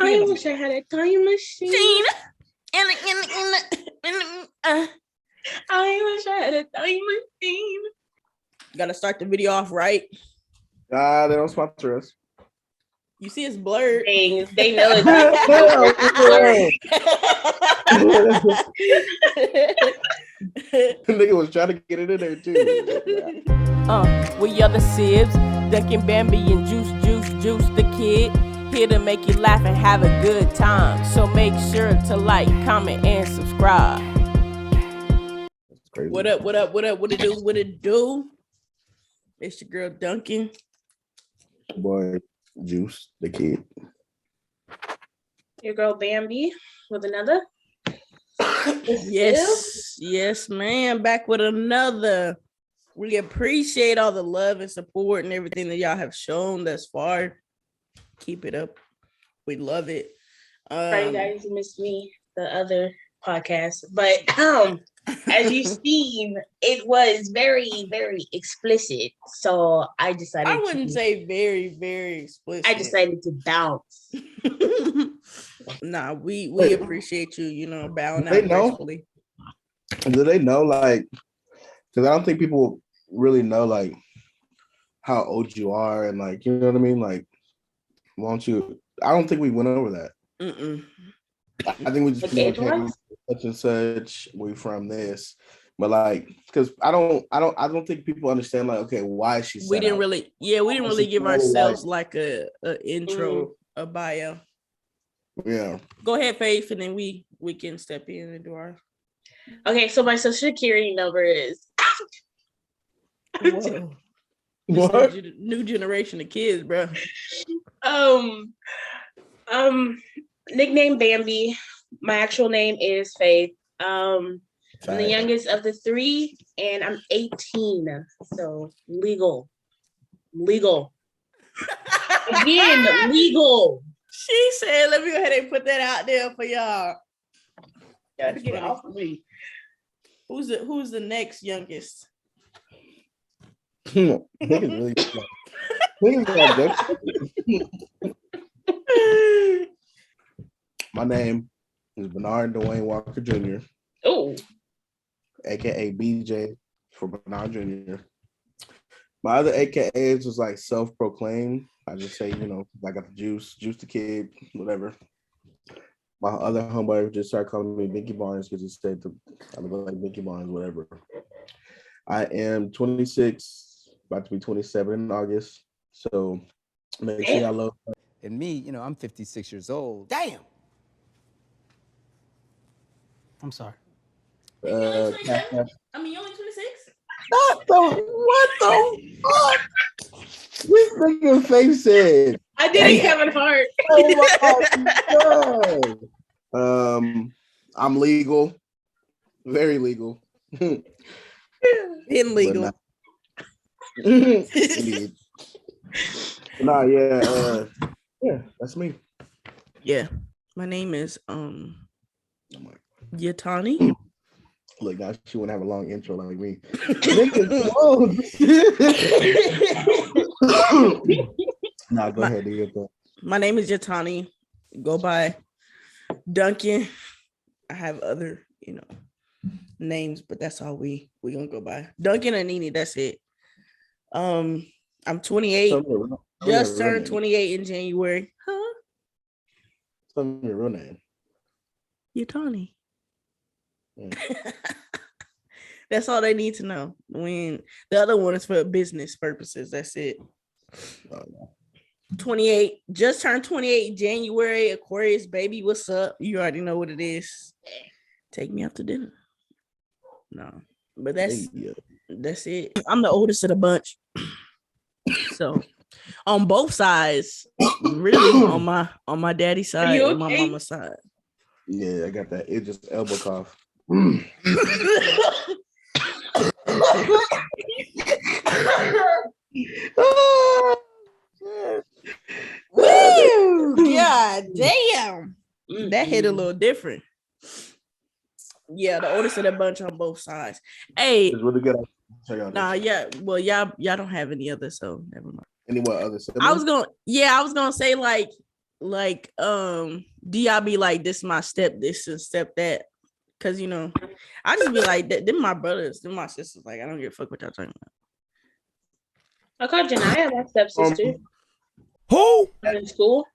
I wish I had a time machine. I wish I had a time machine. Gotta start the video off right. They don't sponsor us. You see, it's blurred. Dang, they know it's Nigga was trying to get it in there too. We are the Sibs, Dunkin' Bambi and Juice the kid. Here to make you laugh and have a good time. So make sure to like, comment, and subscribe. That's crazy. What up? What it do? It's your girl Duncan. Boy, Juice the kid. your girl Bambi with another. Yes, man. Back with another. We appreciate all the love and support and everything that y'all have shown thus far. Keep it up. We love it. Sorry, guys, you missed me, the other podcast. But as you've seen, it was very, very explicit. So I decided I wouldn't say very, very explicit. I decided to bounce. Nah, we appreciate you, bowing out gracefully. Do they know, like, because I don't think people really know, like, how old you are and, like, you know what I mean? Like, won't you? I don't think we went over that. Mm-mm. I think we just such and such. We from this, but like, because I don't think people understand. Like, okay, why is she? We didn't really give ourselves like a intro, a bio. Yeah. Go ahead, Faith, and then we can step in and do our. Okay, so my social security number is. Whoa. What? New generation of kids, bro. Nickname Bambi. My actual name is Faith. I'm the youngest of the three, and I'm 18, so legal. Again, legal. She said, "Let me go ahead and put that out there for y'all." Gotta get it off of me. Who's the next youngest? My name is Bernard Dwayne Walker Jr. Oh, aka BJ for Bernard Jr. My other AKAs was like self-proclaimed. I just say, I got the juice the kid, whatever. My other homeboy just started calling me Mickey Barnes because he said I look like Mickey Barnes, whatever. I am 26, about to be 27 in August. So make sure y'all love. And me, I'm 56 years old. Damn. I'm sorry. You're only 26? You're only 26? What the fuck? This nigga face said. I didn't have a heart. Oh my God. I'm legal. Very legal. Illegal. Indeed. Yeah, that's me. Yeah. My name is Yatani. Look, now she wouldn't have a long intro like me. Nah, go ahead. Do your thing. My name is Yatani. Go by Duncan. I have other, names, but that's all we gonna go by. Duncan and Nene, that's it. I'm 28. Just turned 28 in January. Huh? Tell me your real name. Yatani. That's all they need to know. When the other one is for business purposes. That's it. 28. Just turned 28 January. Aquarius baby. What's up? You already know what it is. Take me out to dinner. No, but that's it. I'm the oldest of the bunch. So on both sides, really on my daddy's side and my mama's side. Yeah, I got that. It just elbow cough. Woo! God damn. That hit a little different. Yeah, the oldest of the bunch on both sides. Hey, it's really good. Nah, yeah. Well, y'all don't have any other, so never mind. Any what other siblings? I was gonna say, like, like, do y'all be like, this my step this and step that? Cause I just be like, them my brothers, them my sisters. Like, I don't give a fuck what y'all talking about. I called Janaya my stepsister. Who? In school.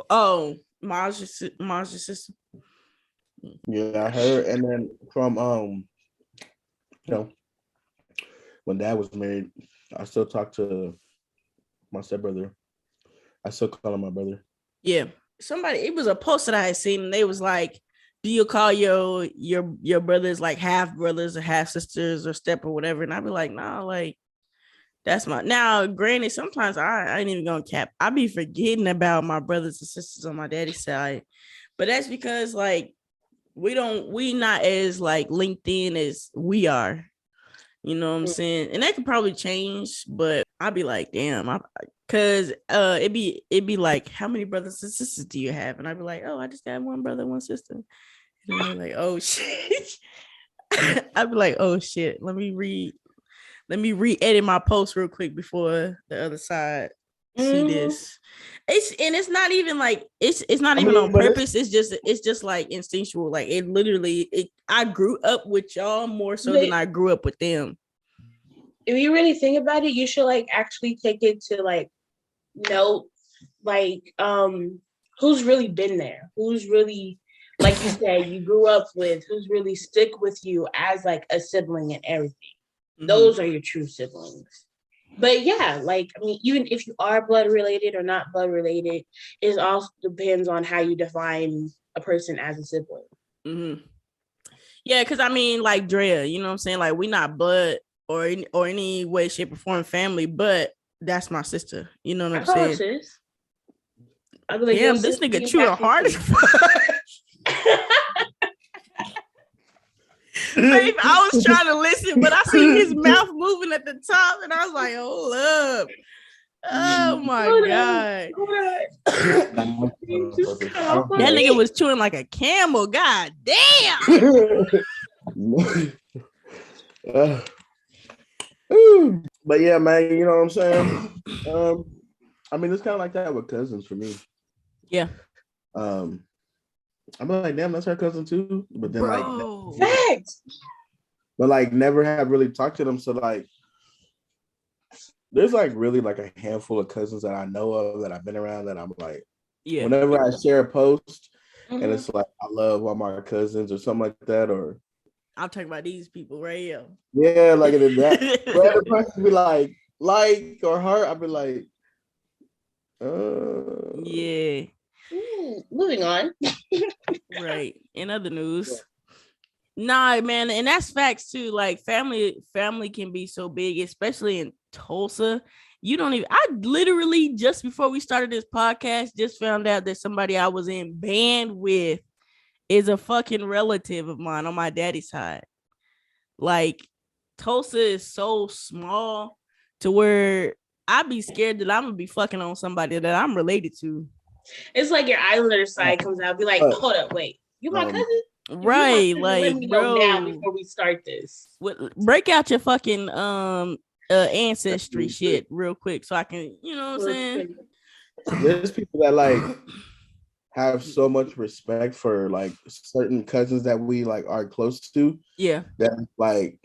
Oh, Ma's your sister. Yeah, I heard. And then from when Dad was married, I still talk to my stepbrother. I still call him my brother. Yeah, it was a post that I had seen, and they was like, do you call your brothers like half brothers or half sisters or step or whatever? And I'd be like, nah, like that's my. Now granted, sometimes I ain't even gonna cap, I be forgetting about my brothers and sisters on my daddy's side, but that's because like we not as like linked in as we are, you know what I'm saying? And that could probably change, but I'd be like, damn, cause it'd be like, how many brothers and sisters do you have? And I'd be like, oh, I just got one brother, one sister. And I'd be like, oh shit. I'd be like, oh shit. Let me re-edit my post real quick before the other side see this. It's not even like it's not even on purpose. It's just like instinctual. Like it literally. I grew up with y'all more so than I grew up with them. If you really think about it, you should like actually take it to like note like who's really been there, who's really, like you said, you grew up with, who's really stick with you as like a sibling and everything. Mm-hmm. Those are your true siblings. But yeah, like I mean, even if you are blood related or not blood related, it also depends on how you define a person as a sibling. Mm-hmm. Yeah, because I mean, like Drea, you know what I'm saying? Like we not blood or any way, shape, or form family, but that's my sister. You know what I'm saying? Sis. I'd be like, damn, this nigga chewing hard as fuck. Babe, I was trying to listen, but I seen his mouth moving at the top, and I was like, hold up. Oh my God. That nigga was chewing like a camel. God damn. But yeah, man, you know what I'm saying? I mean, it's kind of like that with cousins for me. Yeah. I'm like, damn, that's her cousin too. But then like never have really talked to them. So like there's like really like a handful of cousins that I know of that I've been around that I'm like, whenever I share a post and it's like I love all my cousins or something like that, or I'm talking about these people right here. Yeah, like that. Whatever person be like or heart, I'd be like, yeah. Moving on. Right. In other news. Nah, man, and that's facts too. Like family can be so big, especially in Tulsa. I literally just before we started this podcast just found out that somebody I was in band with is a fucking relative of mine on my daddy's side. Like Tulsa is so small to where I'd be scared that I'm gonna be fucking on somebody that I'm related to. It's like your Islander side comes out, be like, hold up, wait, you my cousin? Right, like, let me know now before we start this. Break out your fucking ancestry shit real quick so I can, you know what I'm saying? There's people that like have so much respect for like certain cousins that we like are close to. Yeah. That like,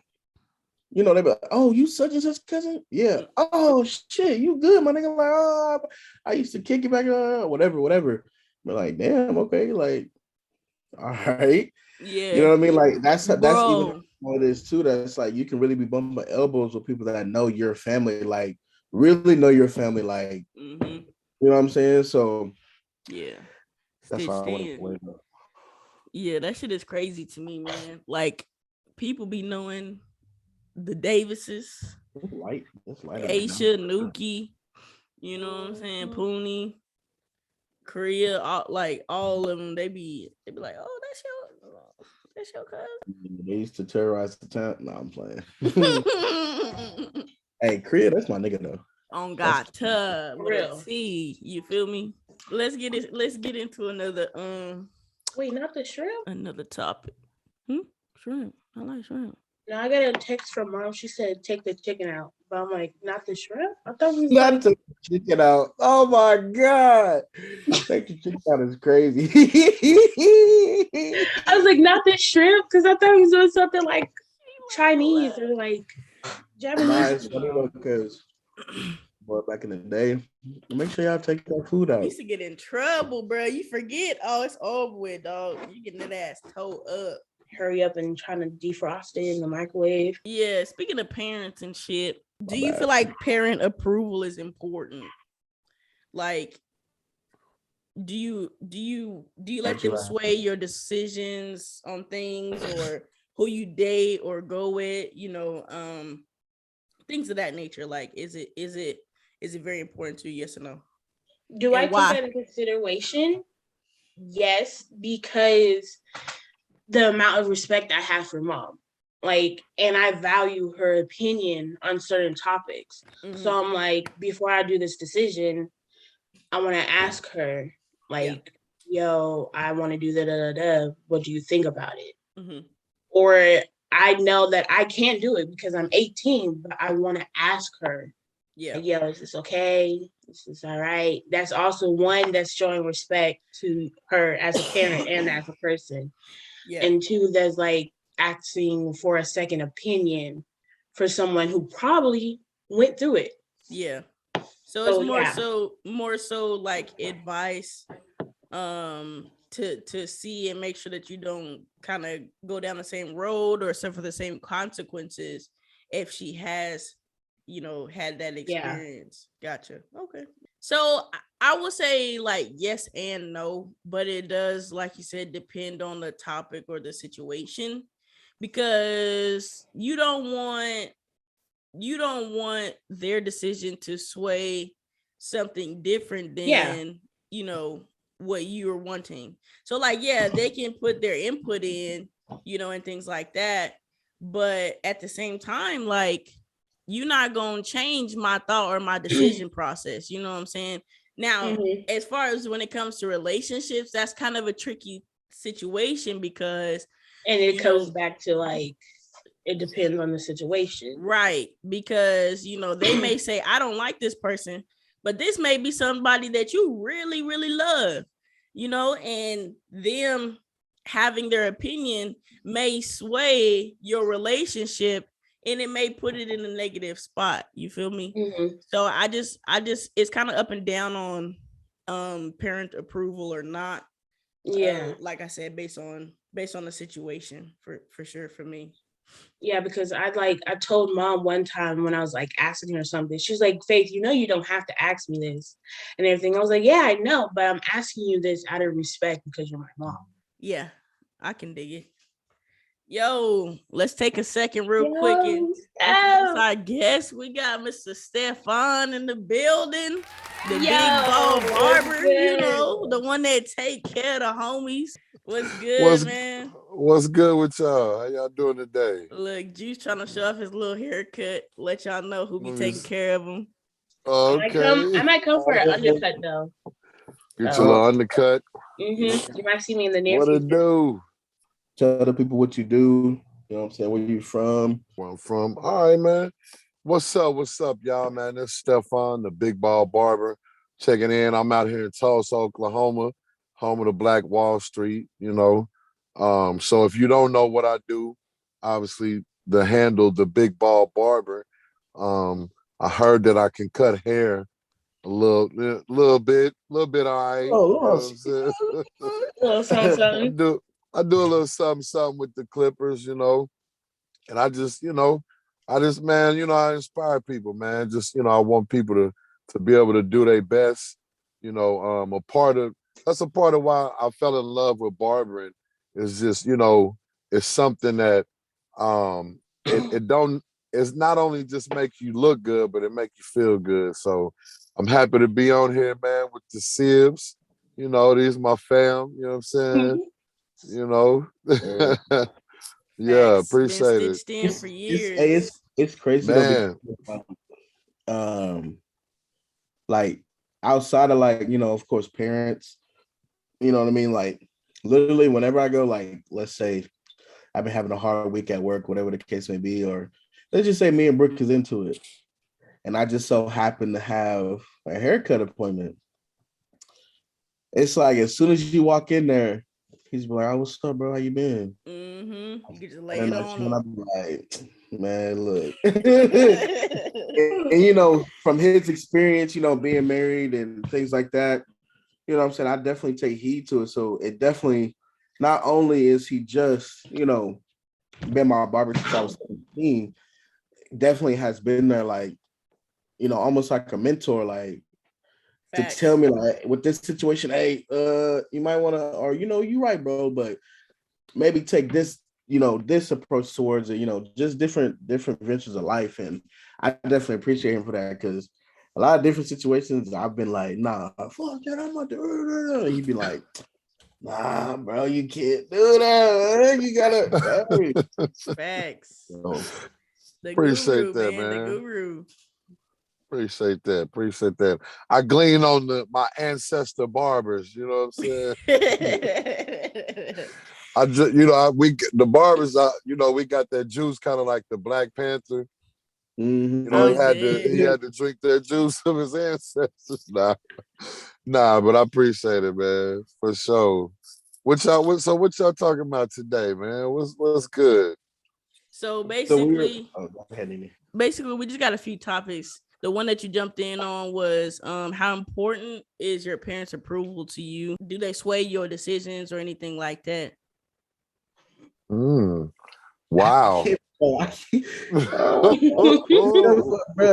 you know, they be like, oh, you such and such cousin? Yeah. Oh shit, you good, my nigga? Like, oh, I used to kick you back, whatever. But like, damn, okay, like, all right. Yeah. You know what I mean? Like that's even what it is too. That's like you can really be bumping elbows with people that know your family, like really know your family, like you know what I'm saying? So yeah. That's why I want to play that. Yeah, that shit is crazy to me, man. Like people be knowing the Davises, Aisha, Nuki, you know what I'm saying, Poonie, Korea, all of them. They be like, oh, that's your cousin. They used to terrorize the town. No, I'm playing. Hey, Korea, that's my nigga though. On God, let's see. You feel me? Let's get into another Wait, not the shrimp? Another topic. Shrimp. I like shrimp. No, I got a text from mom. She said take the chicken out. But I'm like, not the shrimp? I thought we was Not like, to chicken out. Oh my god. Take the chicken out is crazy. I was like, not the shrimp, because I thought he was doing something like Chinese or like Japanese. Nah, it's funny because back in the day, make sure y'all take that food You out. used to get in trouble, bro. You forget. Oh, it's over with, dog. You getting that ass towed up. Hurry up and trying to defrost it in the microwave. Yeah, speaking of parents and shit, do you bad. feel like parent approval is important? Like, do you let them sway your decisions on things, or who you date or go with, things of that nature? Like, is it very important to you? Yes or no? Do And I why? take that into consideration? Yes, because the amount of respect I have for mom. Like, and I value her opinion on certain topics. Mhm. So I'm like, before I do this decision, I want to ask her, like, yo, I want to do da. What do you think about it? Mhm. Or I know that I can't do it because I'm 18, but I want to ask her, Yeah. like, yo, is this okay? Is this all right? That's also one that's showing respect to her as a parent and as a person. Yeah. And two, that's like asking for a second opinion for someone who probably went through it. Yeah. So So, it's more so like advice to see and make sure that you don't kind of go down the same road or suffer the same consequences if she has had that experience. Gotcha. Okay. So I would say like yes and no, but it does, like you said, depend on the topic or the situation, because you don't want their decision to sway something different than what you're wanting. So like, yeah, they can put their input in, and things like that, but at the same time, like, you're not gonna change my thought or my decision process. You know what I'm saying? Now, as far as when it comes to relationships, that's kind of a tricky situation, because and it comes back to like, it depends on the situation. Right. Because, they may say, I don't like this person, but this may be somebody that you really, really love, and them having their opinion may sway your relationship, and it may put it in a negative spot. You feel me? So I just, it's kind of up and down on parent approval or not. Yeah. Like I said, based on the situation, for sure, for me. Yeah, because I told mom one time when I was like asking her something, she was like, Faith, you don't have to ask me this and everything. I was like, yeah, I know, but I'm asking you this out of respect because you're my mom. Yeah, I can dig it. Yo, let's take a second real quick and I guess we got Mr. Stephan in the building, the big ball barber, the one that take care of the homies. What's good, man? What's good with y'all? How y'all doing today? Look, Juice trying to show off his little haircut. Let y'all know who be taking care of him. Okay. I might come for an undercut though. Get your little undercut. You might see me in the near future. What it do? Tell the people what you do. You know what I'm saying? Where you from? Where I'm from. All right, man. What's up, y'all, man? This is Stephan, the big ball barber, checking in. I'm out here in Tulsa, Oklahoma, home of the Black Wall Street, So if you don't know what I do, obviously the handle, the big ball barber. I heard that I can cut hair a little bit, all right. I do a little something with the clippers, and I just, man, I inspire people, man. Just, I want people to be able to do their best. That's a part of why I fell in love with barbering. Is just, it's something that it's not only just make you look good, but it make you feel good. So I'm happy to be on here, man, with the Sibs. These my fam, you know what I'm saying? Yeah, appreciate it. In for years. It's crazy, man. Though, like outside of like, of course, parents, you know what I mean? Like literally whenever I go, like, let's say I've been having a hard week at work, whatever the case may be, or let's just say me and Brooke is into it. and I just so happened to have a haircut appointment. It's like as soon as you walk in there, he's like, "Oh, what's up, bro? How you been?" You can just lay And it that's on when him. I'm like, "Man, look." And you know, from his experience, you know, being married and things like that, you know what I'm saying? I definitely take heed to it. So it definitely, not only is he just, you know, been my barber since I was 17, definitely has been there like, you know, almost like a mentor, like to Facts. tell me like with this situation, hey, you might want to, or you know, you're right, bro, but maybe take this, you know, this approach towards it, you know, just different ventures of life. And I definitely appreciate him for that because a lot of different situations I've been like, nah, fuck that, I'm not doing it. He'd be like, nah, bro, you can't do that. You gotta hey. Facts. So, The Appreciate guru, that, man. The man. guru. Appreciate that. Appreciate that. I glean on my ancestor barbers. You know what I'm saying? I just, you know, the barbers. You know, we got that juice, kind of like the Black Panther. mm-hmm. You know, he I'm had dead. to drink that juice of his ancestors. Nah, but I appreciate it, man, for sure. What y'all talking about today, man? What's good? So So we were, basically, go ahead, Nene. we just got a few topics. The one that you jumped in on was how important is your parents' approval to you? Do they sway your decisions or anything like that? Wow. Bro,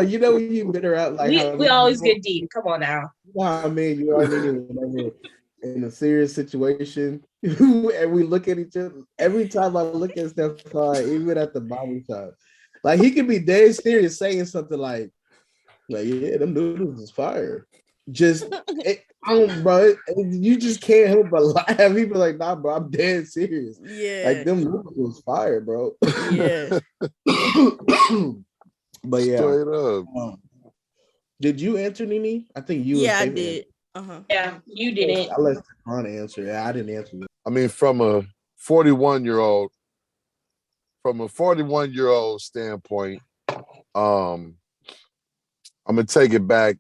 you know when you bitter out like how we always get deep. Come on now. you know how I mean you are needing whenever in a serious situation and we look at each other. Every time I look at Stephan, even at the barber shop, like he could be dead serious saying something like yeah, them noodles is fire. Just bro, you just can't help but laugh. People like, nah, bro, I'm dead serious. Yeah. Like them noodles was fire, bro. Yeah. But yeah. Straight up. Did you answer, Nene? I think you. Yeah, I did. Yeah, you didn't. I let Stefan answer. Yeah, I didn't answer. I mean, from a 41-year-old standpoint, I'm gonna take it back.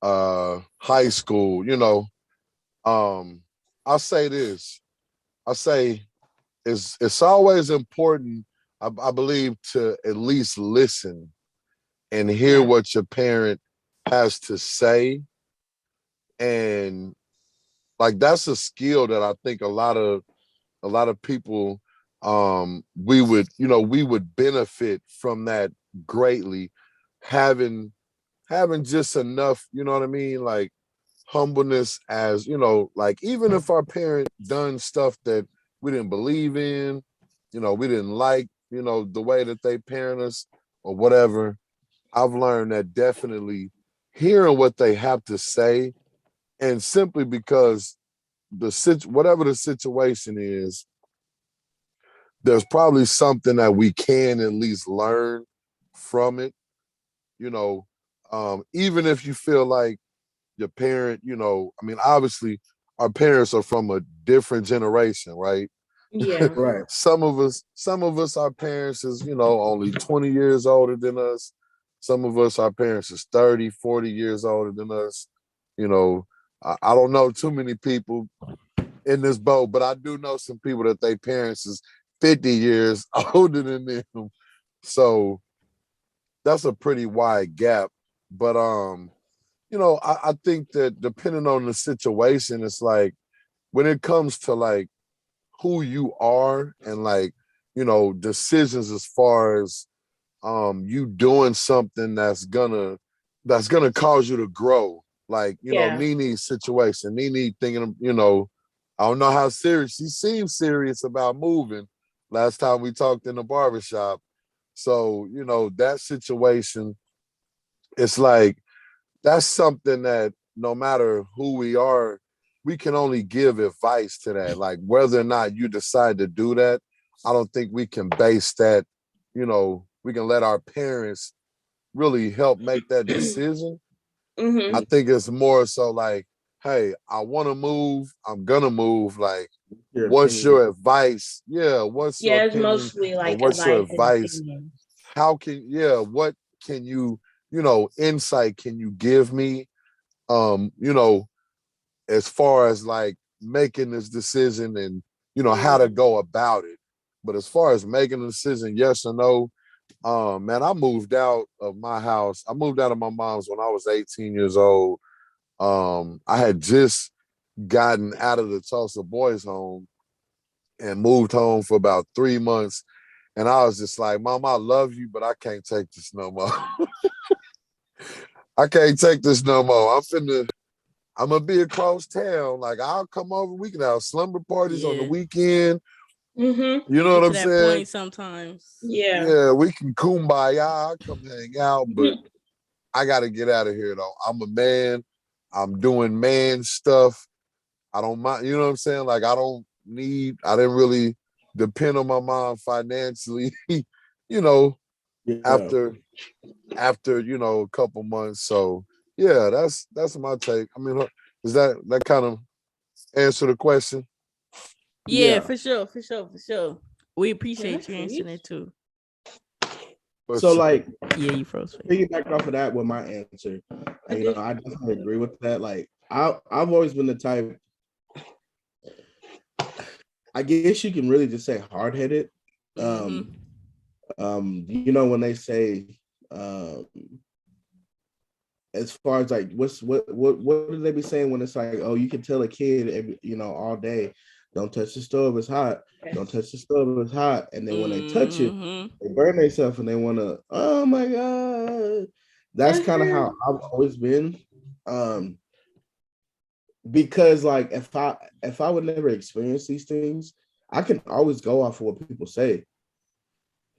High school, you know. I'll say this. I say it's always important, I believe, to at least listen and hear what your parent has to say. And like that's a skill that I think a lot of people we would benefit from that greatly, having just enough, you know what I mean, like humbleness, as you know, like even if our parent done stuff that we didn't believe in, you know, we didn't like, you know, the way that they parent us or whatever, I've learned that definitely hearing what they have to say, and simply because whatever the situation is, there's probably something that we can at least learn from it, you know. Even if you feel like your parent, you know, I mean, obviously our parents are from a different generation, right? Yeah. Right. Some of us, our parents is, you know, only 20 years older than us. Some of us, our parents is 30, 40 years older than us. You know, I don't know too many people in this boat, but I do know some people that their parents is 50 years older than them. So that's a pretty wide gap. But you know, I think that depending on the situation, it's like when it comes to like who you are and like, you know, decisions as far as you doing something that's gonna cause you to grow. Like, you know, Nene's situation. Nene thinking of, you know, I don't know how serious she seems serious about moving last time we talked in the barbershop. So, you know, that situation, it's like that's something that no matter who we are, we can only give advice to that. Like whether or not you decide to do that, I don't think we can base that, you know, we can let our parents really help make that decision. Mm-hmm. I think it's more so like, hey, I want to move, I'm gonna move. Like, what's your advice? Yeah, what's your it's opinion? mostly Or like what's your advice and advice? opinion. what can you, insight can you give me, as far as like making this decision and, how to go about it. But as far as making a decision, yes or no, man, I moved out of my house. I moved out of my mom's when I was 18 years old. I had just gotten out of the Tulsa boys' home and moved home for about 3 months. And I was just like, Mom, I love you, but I can't take this no more. I can't take this no more. I'm gonna be across town. Like, I'll come over. We can have slumber parties on the weekend. Mm-hmm. You know what I'm that saying? point sometimes. Yeah, we can kumbaya. I'll come hang out, but I got to get out of here though. I'm a man. I'm doing man stuff. I don't mind. You know what I'm saying? Like, I didn't really depend on my mom financially. After a couple months. So yeah, that's my take. I mean, does that kind of answer the question? Yeah, for sure. We appreciate you answering it too. So like, yeah, you froze. Piggyback off of that with my answer. I definitely agree with that. Like, I've always been the type. I guess you can really just say hard headed. When they say, as far as like, what do they be saying when it's like, oh, you can tell a kid, all day, don't touch the stove, it's hot. Don't touch the stove, it's hot. And then when they touch it, they burn themselves and they want to, oh my God. That's kind of how I've always been. Because like, if I would never experience these things, I can always go off of what people say.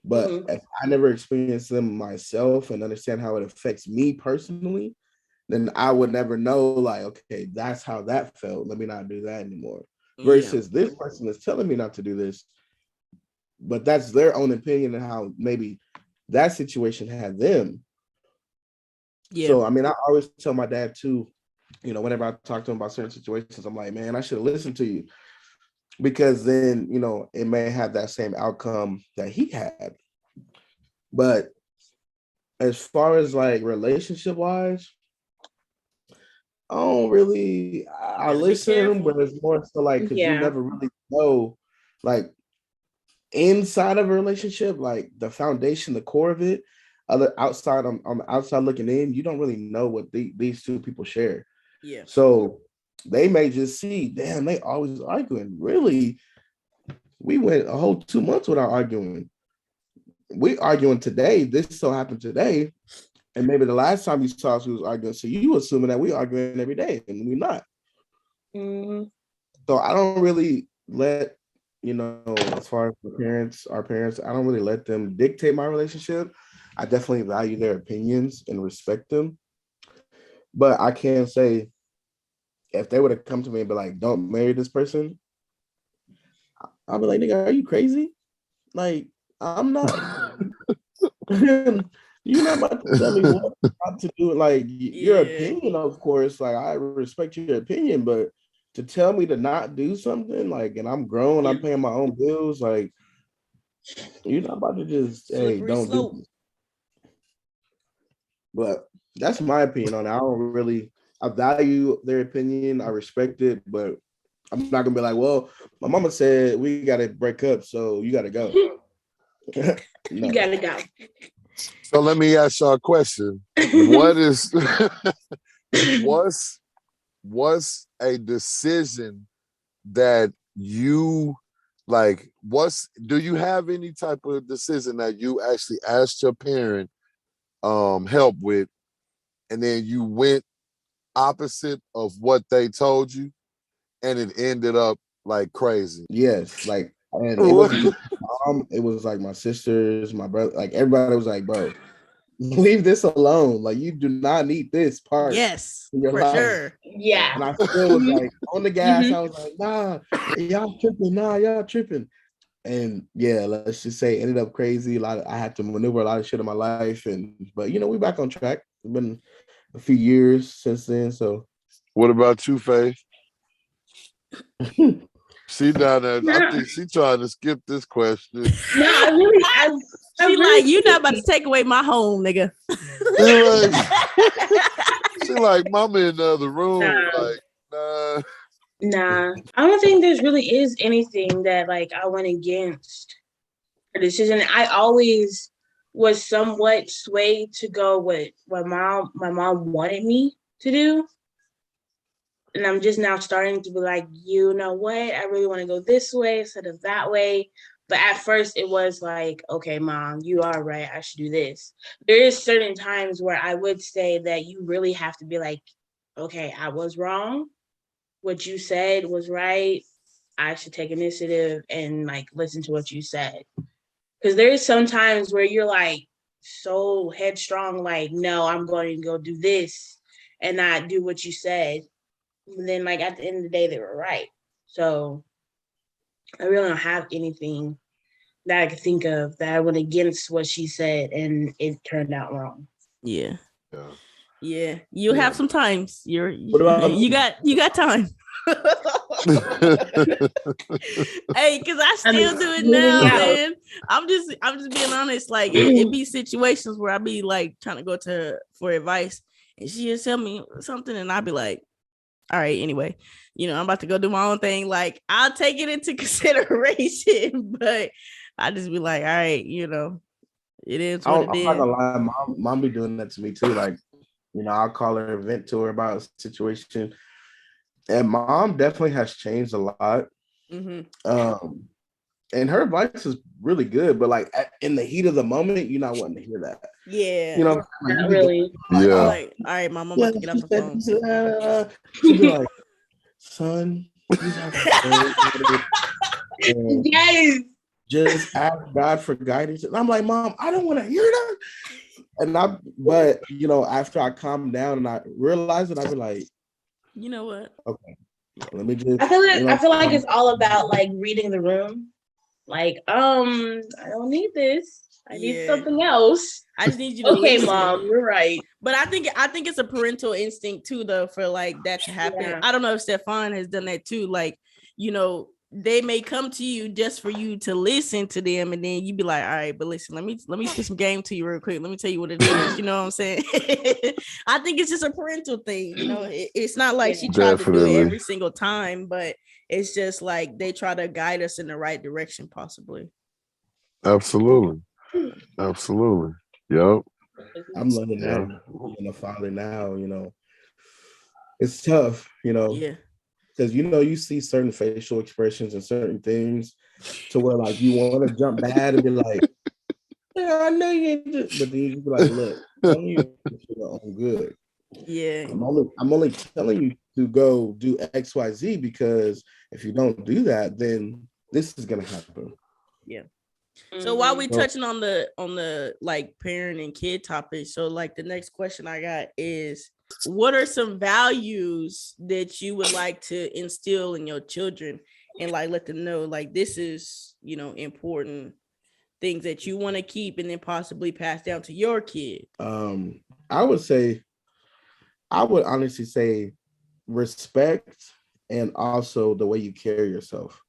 But if I never experience them myself and understand how it affects me personally, then I would never know, like, okay, that's how that felt. Let me not do that anymore. Versus this person is telling me not to do this, but that's their own opinion and how maybe that situation had them. Yeah. So, I mean, I always tell my dad too, whenever I talk to him about certain situations, I'm like, man, I should have listened to you. Because then, it may have that same outcome that he had. But as far as like relationship wise, I listen, but it's more so like, because you never really know, like, inside of a relationship, like the foundation, the core of it, outside on the outside looking in, you don't really know what these two people share. Yeah. So they may just see, damn, they always arguing. Really, we went a whole 2 months without arguing. We arguing today. This so happened today. And maybe the last time you saw us, we was arguing. So you assuming that we arguing every day, and we're not. Mm-hmm. So I don't really let, as far as our parents, I don't really let them dictate my relationship. I definitely value their opinions and respect them. But I can say, if they would have come to me and be like, don't marry this person, I'll be like, nigga, are you crazy? Like, I'm not. You're not about to tell me what not to do. Like, your opinion, of course, like, I respect your opinion, but to tell me to not do something, like, and I'm grown, I'm paying my own bills, like, you're not about to just, hey, don't do this. But that's my opinion on it. I value their opinion, I respect it, but I'm not gonna be like, well, my mama said we gotta break up, so you gotta go. No. You gotta go. So let me ask y'all a question. What is what's a decision that you like? Do you have any type of decision that you actually asked your parent help with, and then you went opposite of what they told you, and it ended up like crazy? Yes, like, and it wasn't just my mom, it was like my sisters, my brother, like everybody was like, bro, leave this alone. Like, you do not need this part. Yes, in your for life. sure. Yeah. And I still was like on the gas. I was like, nah, y'all tripping. And yeah, let's just say it ended up crazy. I had to maneuver a lot of shit in my life. But we back on track. It's been a few years since then. So what about you, Faye? She down there. I No. think she trying to skip this question. No, I She really like, you not about to take away my home, nigga. She like, mama in the other room. Nah. Like, nah. Nah, I don't think there's really is anything that like I went against her decision. I always was somewhat swayed to go with what my mom wanted me to do. And I'm just now starting to be like, you know what? I really want to go this way instead of that way. But at first it was like, okay, mom, you are right. I should do this. There is certain times where I would say that you really have to be like, okay, I was wrong. What you said was right. I should take initiative and like listen to what you said. Because there is some times where you're like so headstrong, like, no, I'm going to go do this and not do what you said. And then like at the end of the day, they were right. So I really don't have anything that I could think of that I went against what she said and it turned out wrong. Yeah. Yeah. Yeah. You have some times. You about got time. Hey, because I still do it now, man. I'm just being honest. Like it be situations where I be like trying to go to her for advice and she just tell me something and I'll be like, all right, anyway, I'm about to go do my own thing. Like I'll take it into consideration, but I just be like, all right, it is what it is. I'm not gonna lie, mom be doing that to me too. Like, I'll call her, vent to her about a situation. And mom definitely has changed a lot. Mm-hmm. And her advice is really good, but like in the heat of the moment, you're not wanting to hear that. Yeah. Like, not really. Yeah. Like, all right, mom, I'm about to get off the phone. She'd be like, son, you have to Yes. just ask God for guidance. And I'm like, mom, I don't want to hear that. But after I calm down and I realize it, I'd be like, you know what? Okay, let me just. I feel like it's all about like reading the room. Like, I don't need this. I need something else. I just need you to okay, listen. mom, you're right. But I think it's a parental instinct too, though, for like that to happen. Yeah. I don't know if Stephan has done that too. Like, they may come to you just for you to listen to them, and then you be like, all right, but listen, let me spit some game to you real quick. Let me tell you what it is. You know what I'm saying? I think it's just a parental thing. It's not like she tried to do it every single time, but it's just like they try to guide us in the right direction, possibly. Absolutely. Yep. I'm learning that being a father now. It's tough. Yeah. Because you see certain facial expressions and certain things to where like you want to jump bad and be like, yeah, I know you ain't just, but then you be like, look, I'm good. Yeah. I'm only telling you to go do XYZ because if you don't do that, then this is gonna happen. Yeah. So while we touching on the like parent and kid topic, so like the next question I got is, what are some values that you would like to instill in your children and like let them know like this is important things that you want to keep and then possibly pass down to your kid? I would honestly say respect and also the way you carry yourself.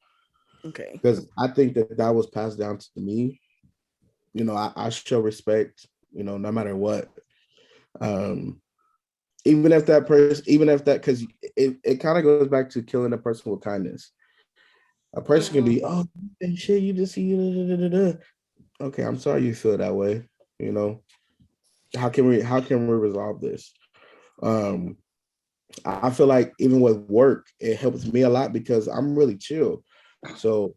Okay. Because I think that was passed down to me. I show respect, no matter what. Even if that, because it kind of goes back to killing a person with kindness. A person can be, oh, shit, you just see, okay, I'm sorry you feel that way. How can we resolve this? I feel like even with work, it helps me a lot because I'm really chill. So,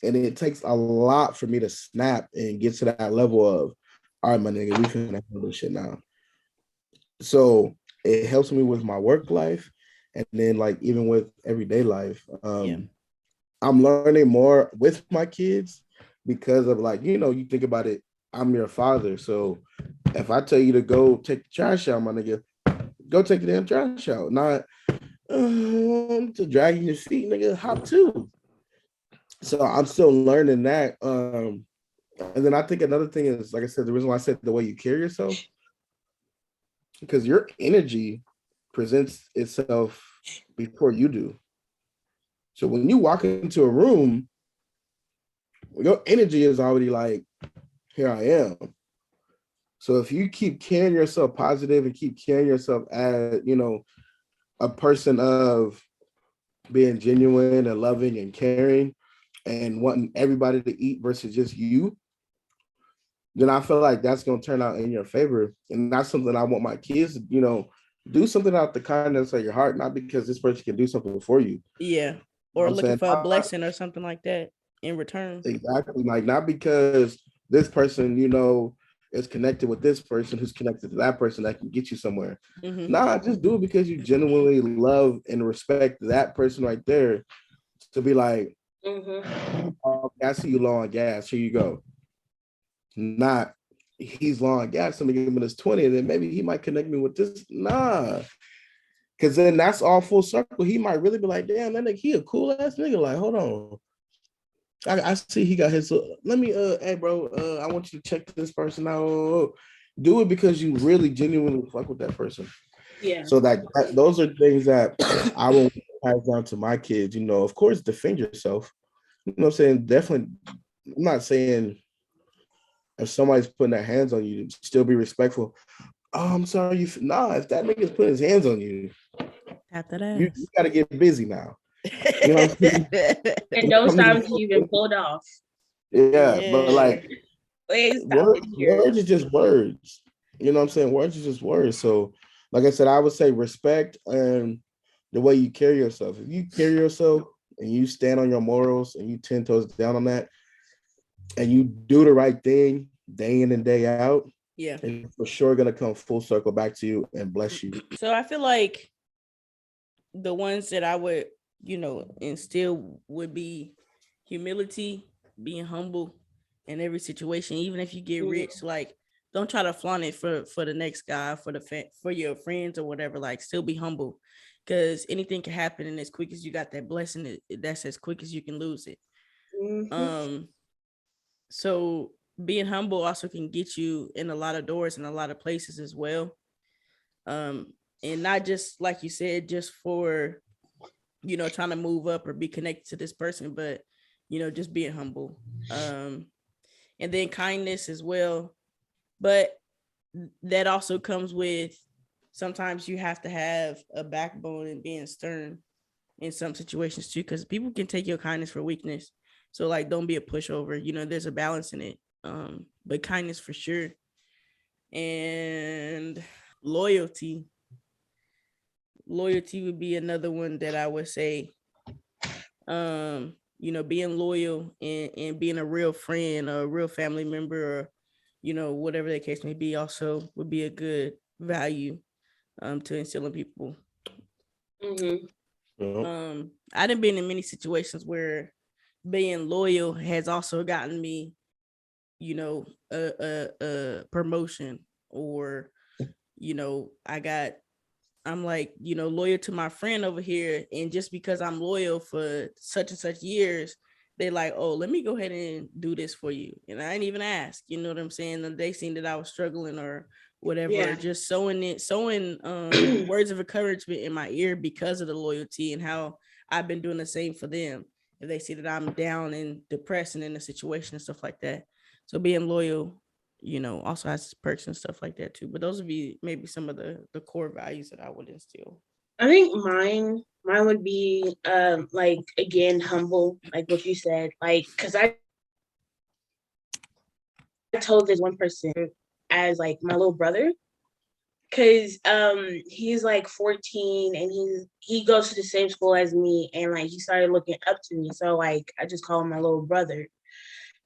and it takes a lot for me to snap and get to that level of, all right, my nigga, we finna handle this shit now. So it helps me with my work life, and then like even with everyday life. I'm learning more with my kids because of like, you think about it, I'm your father. So if I tell you to go take the trash out, my nigga, go take the damn trash out. Not to dragging your feet, nigga, hop too. So I'm still learning that. And then I think another thing is, like I said, the reason why I said the way you carry yourself, because your energy presents itself before you do. So when you walk into a room, your energy is already like, here I am. So if you keep carrying yourself positive and keep carrying yourself as, a person of being genuine and loving and caring and wanting everybody to eat versus just you, then I feel like that's going to turn out in your favor. And that's something I want my kids to, do something out the kindness of your heart, not because this person can do something for you. Yeah. Or looking for a blessing or something like that in return. Exactly. Like, not because this person, is connected with this person who's connected to that person that can get you somewhere. Mm-hmm. Nah, just do it because you genuinely love and respect that person right there. To be like, oh, I see you low on gas. Here you go. Not he's low on gas. Let me give him this 20, and then maybe he might connect me with this. Nah. Because then that's all full circle. He might really be like, damn, that nigga, he a cool ass nigga. Like, hold on. I see he got his. Let me, hey, bro, I want you to check this person out. Do it because you really genuinely fuck with that person. Yeah. So those are things that I will pass down to my kids. Of course, defend yourself. You know what I'm saying? Definitely. I'm not saying if somebody's putting their hands on you, still be respectful. Oh, I'm sorry. If that nigga's putting his hands on you, you got to get busy now. You know what I'm saying? And don't stop until you've been pulled off. Yeah, but like, words are just words. You know what I'm saying? Words are just words. So, like I said, I would say respect and the way you carry yourself. If you carry yourself and you stand on your morals and you 10 toes down on that, and you do the right thing day in and day out, yeah, it's for sure gonna come full circle back to you and bless you. So I feel like the ones that I would, instill would be humility, being humble in every situation. Even if you get rich, like, don't try to flaunt it for the next guy, for your friends or whatever. Like, still be humble, because anything can happen, and as quick as you got that blessing, that's as quick as you can lose it. So being humble also can get you in a lot of doors and a lot of places as well. And not just, like you said, just for, trying to move up or be connected to this person, but, just being humble. And then kindness as well. But that also comes with, sometimes you have to have a backbone and being stern in some situations too, because people can take your kindness for weakness. So, like, don't be a pushover. There's a balance in it. But kindness for sure. And loyalty would be another one that I would say. Being loyal and being a real friend or a real family member, or whatever the case may be, also would be a good value to instill in people. I done been in many situations where being loyal has also gotten me, a promotion, or I'm like, loyal to my friend over here, and just because I'm loyal for such and such years, they like, oh, let me go ahead and do this for you, and I didn't even ask. You know what I'm saying? And they seen that I was struggling or whatever, just sowing words of encouragement in my ear because of the loyalty and how I've been doing the same for them. If they see that I'm down and depressed and in a situation and stuff like that. So being loyal, also has perks and stuff like that too. But those would be maybe some of the core values that I would instill. I think mine would be like, again, humble, like what you said, like, because I told this one person as like my little brother, because he's like 14 and he goes to the same school as me, and like he started looking up to me, so like I just call him my little brother.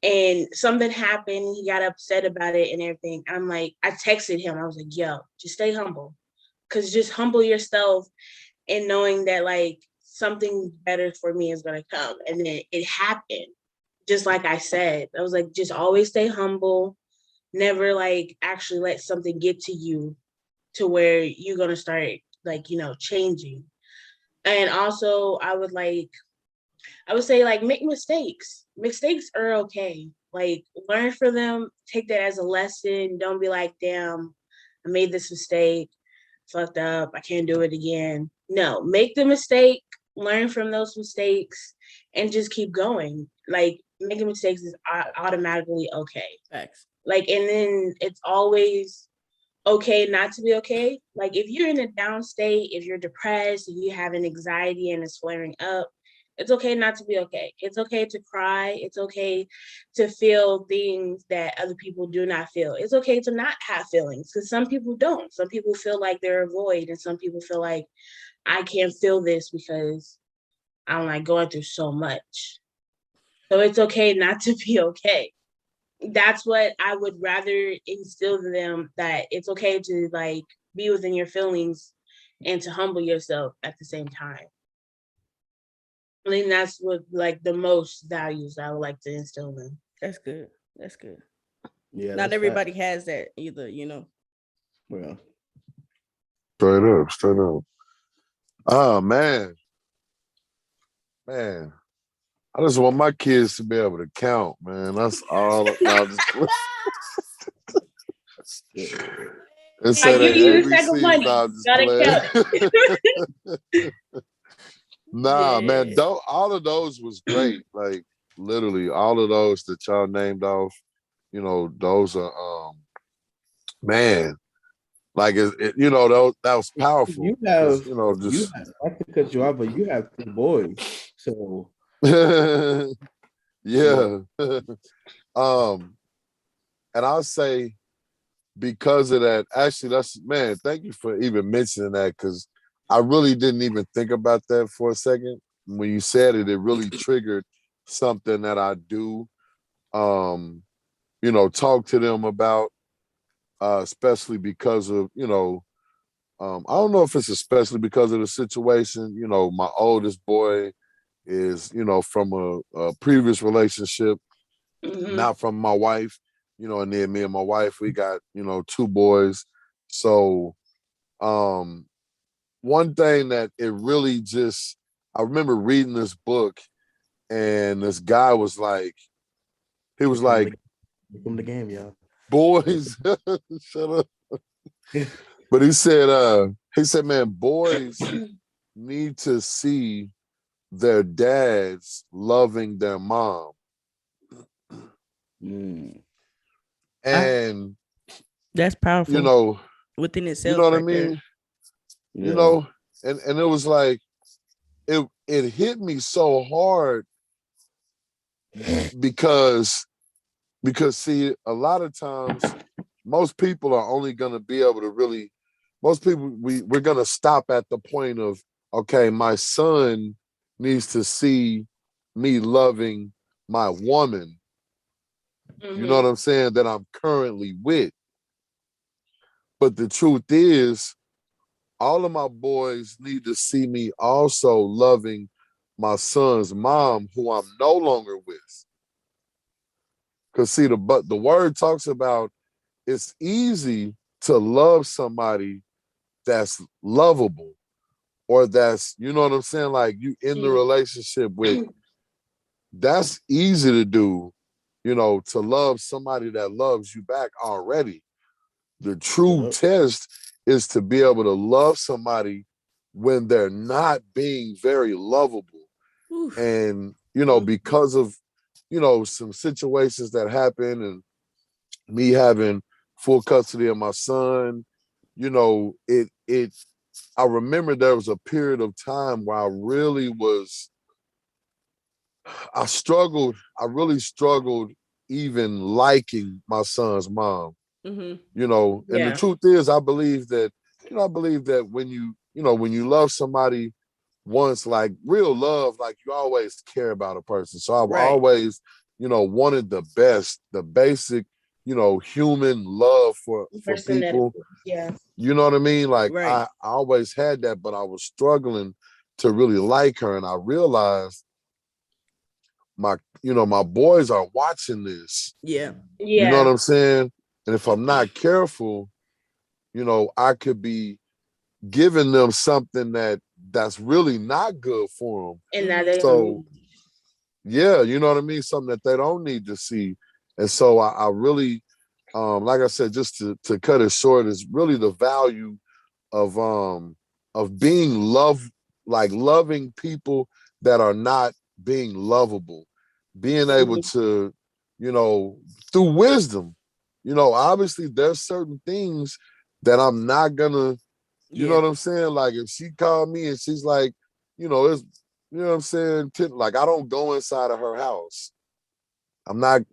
And something happened, he got upset about it and everything. I'm like, I texted him, I was like, yo, just stay humble, because just humble yourself and knowing that like something better for me is going to come. And then it happened, just like I said. I was like, just always stay humble, never like actually let something get to you to where you're going to start like, changing. And also I would say like, make mistakes. Mistakes are okay. Like, learn from them, take that as a lesson. Don't be like, damn, I made this mistake, fucked up, I can't do it again. No, make the mistake, learn from those mistakes, and just keep going. Like, making mistakes is automatically okay. Facts. Like, and then it's always okay not to be okay. Like, if you're in a down state, if you're depressed, if you have an anxiety and it's flaring up, it's okay not to be okay. It's okay to cry. It's okay to feel things that other people do not feel. It's okay to not have feelings, because some people don't. Some people feel like they're a void, and some people feel like, I can't feel this because I'm like going through so much. So it's okay not to be okay. That's what I would rather instill in them, that it's okay to like be within your feelings and to humble yourself at the same time. I think that's what like the most values I would like to instill in them. That's good. That's good. Yeah, Not everybody has that either, you know. Well, Straight up. Oh man. I just want my kids to be able to count, man. That's all. No, and say I give you they a sack of ABCs. money. No, I'm just Gotta count playing. Nah, man. Yeah. All of those was great. Like literally, all of those that y'all named off. You know, those are man. Like you know, that was powerful. you have, You know, just not to cut you off, but you have 2 boys, so yeah. And I'll say because of that, actually, that's man. Thank you for even mentioning that, because I really didn't even think about that for a second. When you said it, it really triggered something that I do. You know, talk to them about, especially because of I don't know if it's especially because of the situation. You know, my oldest boy is from a previous relationship, Mm-hmm. not from my wife. And then me and my wife, we got 2 boys. So one thing that it really just, I remember reading this book, and this guy was like, he was like, from the game, y'all. boys, shut up. But he said, man, boys need to see their dads loving their mom. And that's powerful. Within itself, you know what I right mean? Yeah. And it was like, it hit me so hard because see, a lot of times most people are only going to be able to really, most people, we're going to stop at the point of, okay, my son needs to see me loving my woman. Mm-hmm. You know what I'm saying? That I'm currently with. But the truth is, all of my boys need to see me also loving my son's mom, who I'm no longer with. Because see, the word talks about it's easy to love somebody that's lovable, or that's, you know what I'm saying? Like, you in the relationship with, that's easy to do, to love somebody that loves you back already. The true test is to be able to love somebody when they're not being very lovable. Oof. And, because of, some situations that happen, and me having full custody of my son, I remember there was a period of time where I really struggled even liking my son's mom. Mm-hmm. And the truth is, I believe that when you love somebody once, like real love, like you always care about a person. So I've always, wanted the best, the basic, human love for people. Yeah. You know what I mean? Like I always had that, but I was struggling to really like her. And I realized my boys are watching this. Yeah. You know what I'm saying? And if I'm not careful, I could be giving them something that's really not good for them. And that they yeah, you know what I mean? Something that they don't need to see. And so I really, like I said, just to cut it short, is really the value of being like loving people that are not being lovable, being able to, you know, through wisdom, you know, obviously there's certain things that I'm not gonna, you know what I'm saying? Like if she called me and she's like, you know, it's, you know what I'm saying? Like I don't go inside of her house. I'm not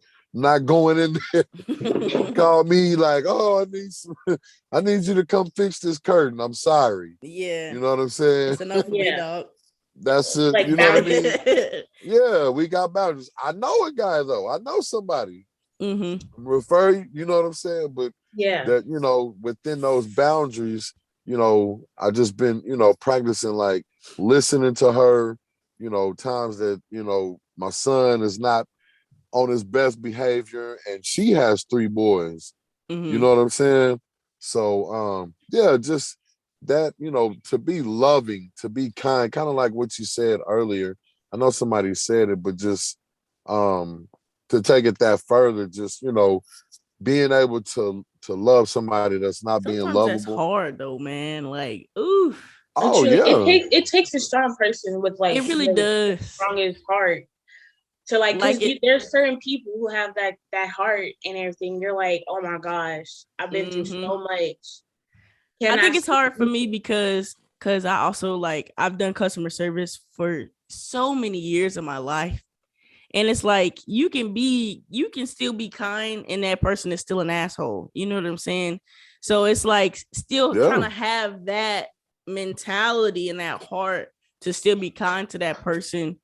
going in there. She called me like, oh, I need you to come fix this curtain. I'm sorry. Yeah. You know what I'm saying? It's enough for me, dog. That's it. Like you know what I boundaries. mean? Yeah, we got boundaries. I know a guy though. I know somebody. Refer, you know what I'm saying? But that, you know, within those boundaries, you know, I just been, you know, practicing like listening to her, you know, times that, you know, my son is not on his best behavior and she has 3 boys. You know what I'm saying? So yeah, just that, you know, to be loving, to be kind, kind of like what you said earlier. I know somebody said it, but just to take it that further, just, you know, being able to love somebody that's not being Sometimes lovable. that's hard though, man. Like, ooh. Oh yeah. It takes a strong person with like it really does. the strongest heart to like, because there's certain people who have that heart and everything. You're like, oh my gosh, I've been through so much. I think it's hard for me because I also like I've done customer service for so many years of my life. And it's like you can still be kind and that person is still an asshole. You know what I'm saying? So it's like still trying to have that mentality and that heart to still be kind to that person,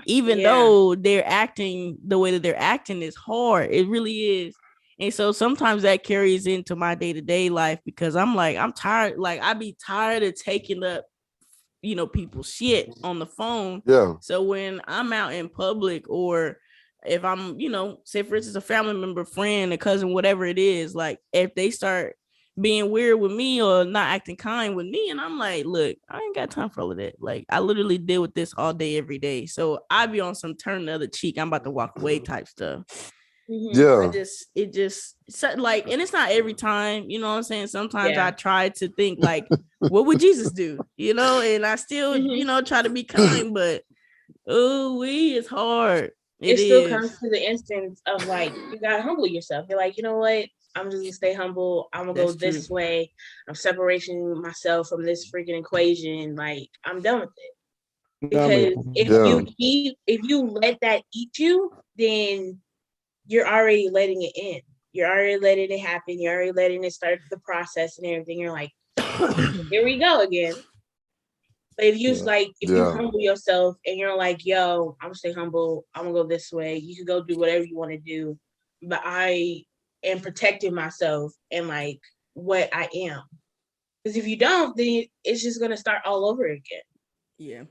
even though they're acting the way that they're acting is hard. It really is. And so sometimes that carries into my day-to-day life because I'm like, I'm tired. Like I be tired of taking up, you know, people's shit on the phone. Yeah. So when I'm out in public or if I'm, you know, say for instance, a family member, friend, a cousin, whatever it is, like if they start being weird with me or not acting kind with me, and I'm like, look, I ain't got time for all of that. Like I literally deal with this all day, every day. So I be on some turn the other cheek, I'm about to walk away type stuff. Yeah. It just like, and it's not every time, you know what I'm saying? Sometimes I try to think like, what would Jesus do? You know, and I still, you know, try to be kind, but it's hard. It still comes to the instance of like, you gotta humble yourself. You're like, you know what? I'm just gonna stay humble. I'm gonna go this way. I'm separating myself from this freaking equation. Like, I'm done with it. Because if you let that eat you, then you're already letting it in. You're already letting it happen. You're already letting it start the process and everything. You're like, here we go again. But if you you humble yourself and you're like, yo, I'm gonna stay humble. I'm gonna go this way. You can go do whatever you want to do, but I am protecting myself and like what I am. Because if you don't, then it's just gonna start all over again. Yeah.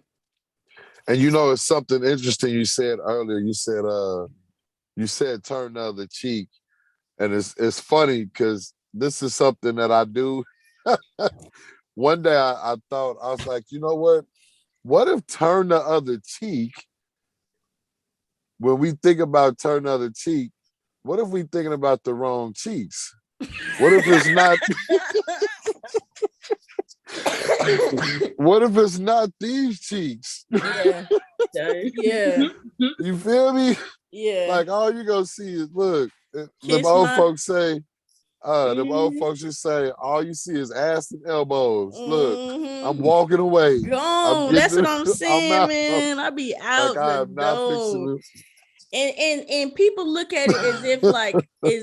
And you know, it's something interesting you said earlier. You said turn the other cheek, and it's funny because this is something that I do. One day I thought, I was like, you know what? What if turn the other cheek, when we think about turn the other cheek, what if we thinking about the wrong cheeks? What if it's not what if it's not these cheeks? Yeah. You feel me? Yeah. Like all you gonna see is look, the old folks say, them old folks just say, all you see is ass and elbows. Look, I'm walking away. Gone. That's what I'm saying, I'm man. I be out like, the door. And people look at it as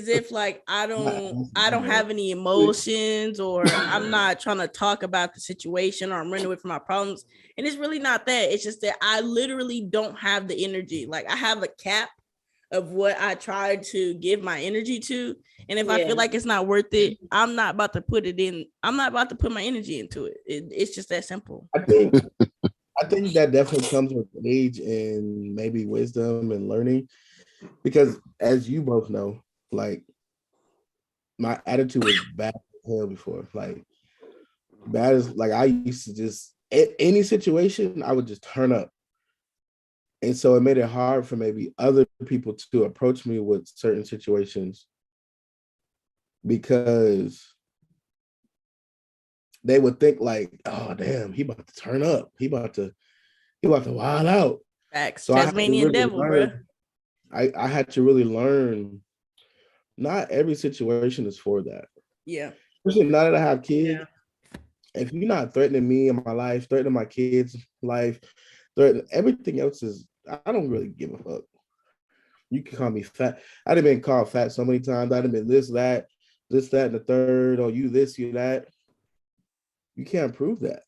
if like I don't have any emotions, or I'm not trying to talk about the situation, or I'm running away from my problems. And it's really not that. It's just that I literally don't have the energy. Like I have a cap of what I try to give my energy to. And if I feel like it's not worth it, I'm not about to put it in. I'm not about to put my energy into it. It's just that simple. I think that definitely comes with age and maybe wisdom and learning, because as you both know, like my attitude was bad as hell before. Like bad as like I used to just any situation I would just turn up. And so it made it hard for maybe other people to approach me with certain situations, because they would think like, oh damn, he about to turn up. He about to wild out. Facts. So Tasmanian devil, bro. I had to really learn not every situation is for that. Yeah. Especially now that I have kids. If you're not threatening me in my life, threatening my kids' life, threatening everything else is, I don't really give a fuck. You can call me fat. I'd have been called fat so many times. I'd have been this, that, and the third, or you this, you that. You can't prove that.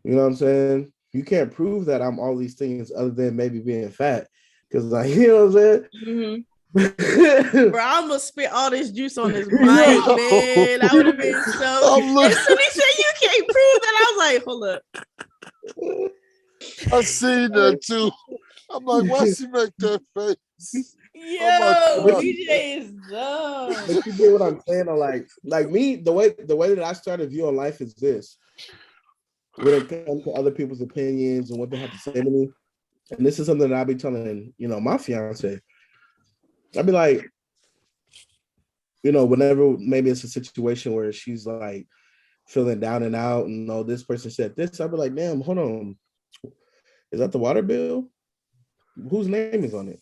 You know what I'm saying? You can't prove that I'm all these things other than maybe being fat. Because, like, you know what I'm saying? Mm-hmm. Bro, I'm gonna spit all this juice on this mic, man. I would have been so. As soon as you can't prove that, I was like, hold up. I seen that too. I'm like, why she make that face? Yo, oh BJ is dumb. But you get what I'm saying? Or like me, the way that I started viewing life is this. When it comes to other people's opinions and what they have to say to me, and this is something that I'll be telling, my fiance. I'd be like, whenever maybe it's a situation where she's like feeling down and out, and this person said this, I'd be like, damn, hold on. Is that the water bill? Whose name is on it?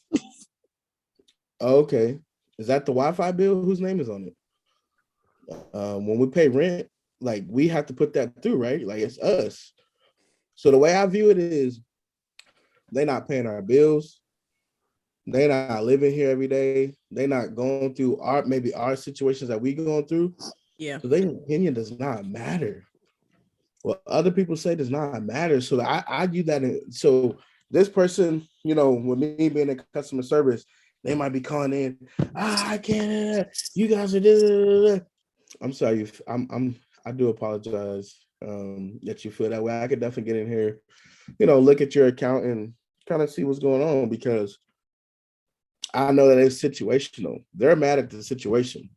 Oh, okay. Is that the Wi-Fi bill? Whose name is on it? When we pay rent, like we have to put that through, right? Like it's us. So the way I view it is they're not paying our bills. They're not living here every day. They're not going through our situations that we going through. Yeah. So their opinion does not matter. What other people say does not matter. So I view that. So this person, with me being in customer service, they might be calling in. I can't. You guys are. I'm sorry. I do apologize that you feel that way. I could definitely get in here, look at your account and kind of see what's going on, because I know that it's situational. They're mad at the situation.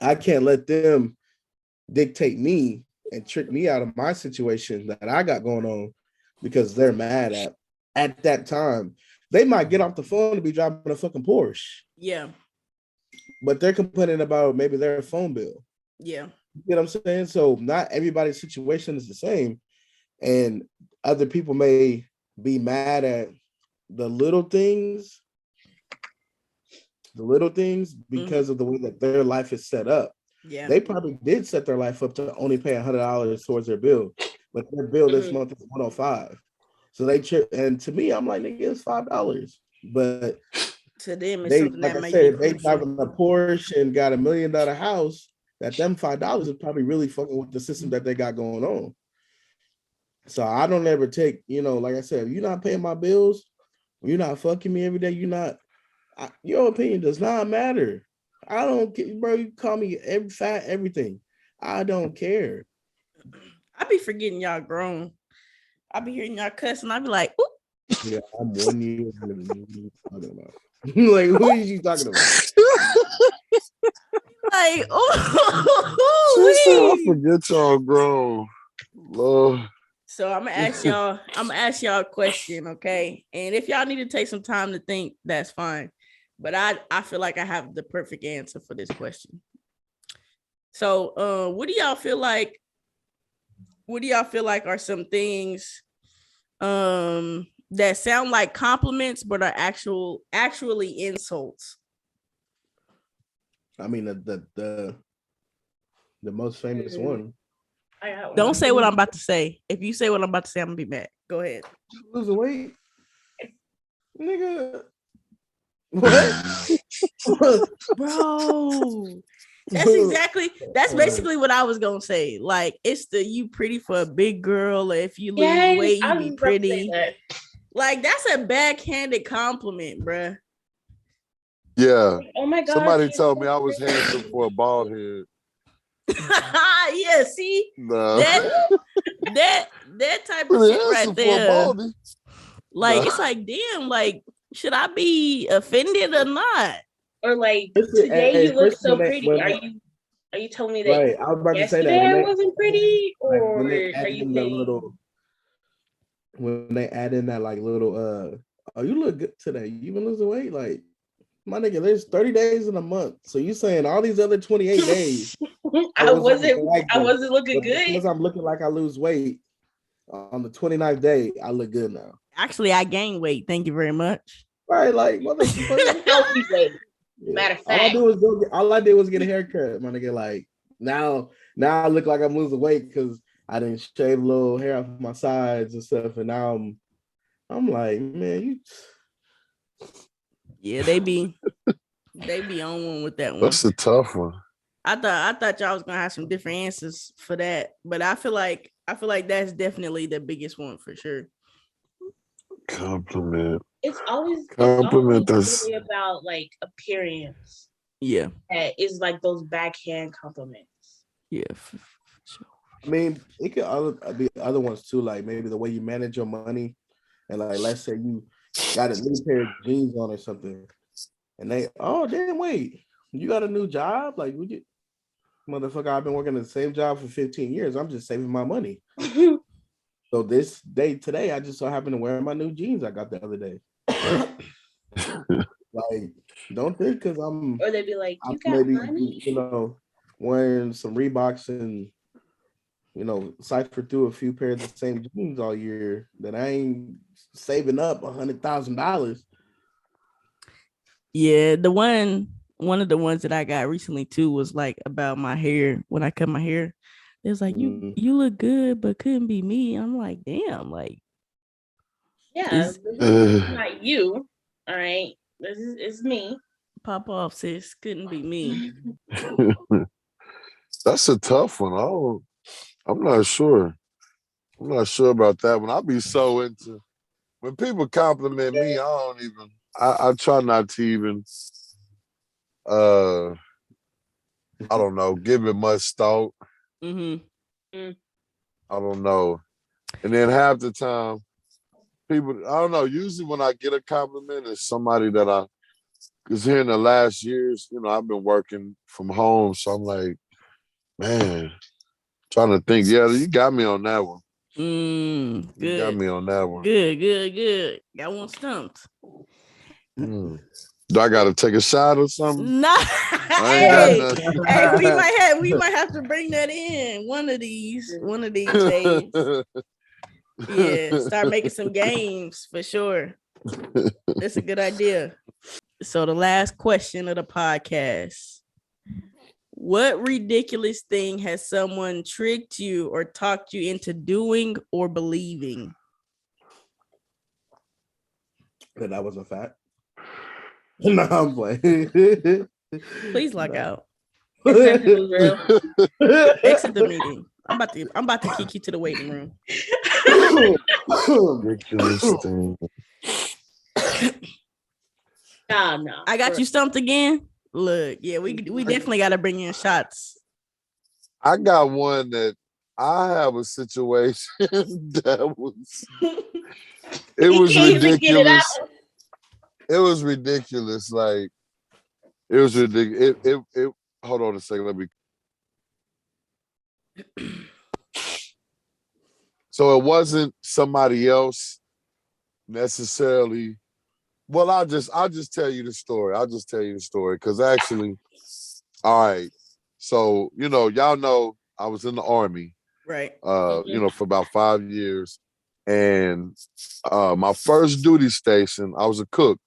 I can't let them dictate me and trick me out of my situation that I got going on because they're mad at that time. They might get off the phone and be driving a fucking Porsche. Yeah. But they're complaining about maybe their phone bill. Yeah. You know what I'm saying? So not everybody's situation is the same. And other people may be mad at the little things because of the way that their life is set up. Yeah. They probably did set their life up to only pay $100 towards their bill, but their bill this month is $105. So and to me, I'm like, nigga, it's $5. But to them, it's something like I said, they driving a Porsche and got $1 million house. That them $5 is probably really fucking with the system that they got going on. So I don't ever take, like I said, if you're not paying my bills, you're not fucking me every day, your opinion does not matter. I don't care, bro. You call me fat, everything. I don't care. I be forgetting y'all grown. I be hearing y'all cussing. I be like, oop. Yeah, I'm 1 year. What are you talking about? Like, who are you talking about? Like, I forget y'all grown. Lord. So I'm gonna ask y'all a question, okay? And if y'all need to take some time to think, that's fine. But I feel like I have the perfect answer for this question. So what do y'all feel like are some things that sound like compliments but are actually insults? I mean, the most famous one. Don't say what I'm about to say. If you say what I'm about to say, I'm gonna be mad. Go ahead. Losing weight, nigga. What? Bro, that's basically what I was gonna say. Like, it's you pretty for a big girl, or if you lose weight, you be pretty. Like, that's a backhanded compliment, bruh. Yeah. Oh my god. Somebody told me I was handsome for a bald head. Yeah, see? No. That type of shit right there. Like, no. It's like, damn, like, should I be offended or not? Or like, today you look so pretty. Are you telling me that right, I was about to say that I wasn't pretty? Or when they are you saying when they add in that like little oh, you look good today, you been losing weight? Like, My nigga, there's 30 days in a month. So you saying all these other 28 days I wasn't looking but good. because I'm looking like I lose weight on the 29th day, I look good now. Actually, I gained weight. Thank you very much. Right, like motherfucker. Healthy weight. Matter of fact, all I did was get a haircut, my nigga. Like now I look like I'm losing weight because I didn't shave a little hair off my sides and stuff, and now I'm like, man, you. Yeah, they be on one with that one. That's a tough one. I thought y'all was gonna have some different answers for that, but I feel like that's definitely the biggest one for sure. Compliment. it's always That's really about like appearance. Yeah, It's like those backhand compliments. yeah. For sure. I mean, it could be other ones too, like maybe the way you manage your money, and like let's say you got a new pair of jeans on or something, and they, oh damn, wait, you got a new job? Like, would you, motherfucker? I've been working at the same job for 15 years. I'm just saving my money. So this day today, I just so happened to wear my new jeans I got the other day. Like, don't think because I'm, or they'd be like, you got maybe money? wearing some Reeboks and cipher through a few pairs of the same jeans all year that I ain't saving up $100,000. Yeah, one of the ones that I got recently too was like about my hair. When I cut my hair, it was like you look good, but couldn't be me. I'm like, damn, like yeah, this is not you. All right, it's me. Pop off, sis. Couldn't be me. That's a tough one. I'm not sure. I'm not sure about that one. I'll be so into when people compliment me. I try not to even. I don't know. Give it much thought. Mm-hmm. I don't know. And then half the time, people, I don't know. Usually when I get a compliment, it's somebody that because here in the last years, I've been working from home. So I'm like, man, trying to think. Yeah, you got me on that one. Good. You got me on that one. Good. Got one stumped. Do I got to take a shot or something? Nah. Hey, we might have to bring that in one of these days. Yeah, start making some games for sure. That's a good idea. So the last question of the podcast. What ridiculous thing has someone tricked you or talked you into doing or believing? That I wasn't fat. No, I'm playing. Please log out. Exit the meeting. I'm about to kick you to the waiting room. Ridiculous thing. No. I got you stumped again. Look, yeah, we definitely got to bring in shots. I got one that I have a situation that was ridiculous. It was ridiculous. Like it was ridiculous. It hold on a second. Let me. So it wasn't somebody else necessarily. Well, I'll just tell you the story. Because actually, all right. So, y'all know I was in the Army. Right. For about 5 years. And my first duty station, I was a cook.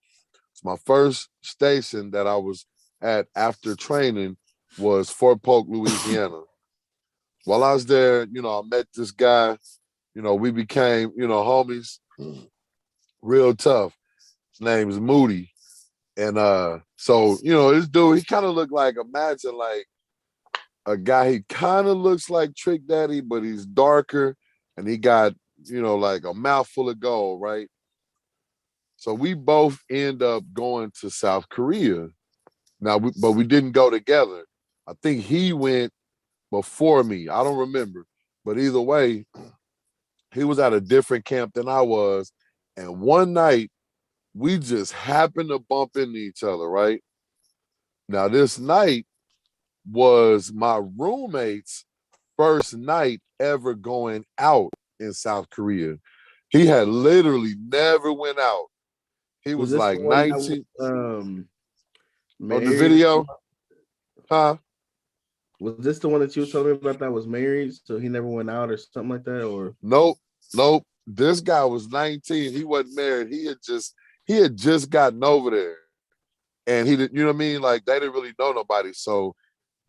So my first station that I was at after training was Fort Polk, Louisiana. While I was there, I met this guy. We became, homies. Real tough. His name is Moody. And so, this dude, he kind of looked like, imagine like a guy, he kind of looks like Trick Daddy, but he's darker and he got, like a mouthful of gold, right? So we both end up going to South Korea. Now, but we didn't go together. I think he went before me. I don't remember. But either way, he was at a different camp than I was. And one night, we just happened to bump into each other, right? Now, this night was my roommate's first night ever going out in South Korea. He had literally never went out. He was like 19. On the video, huh? Was this the one that you were telling me about that was married, so he never went out or something like that? Or Nope. This guy was 19. He wasn't married. He had just gotten over there, and he didn't. You know what I mean? Like they didn't really know nobody. So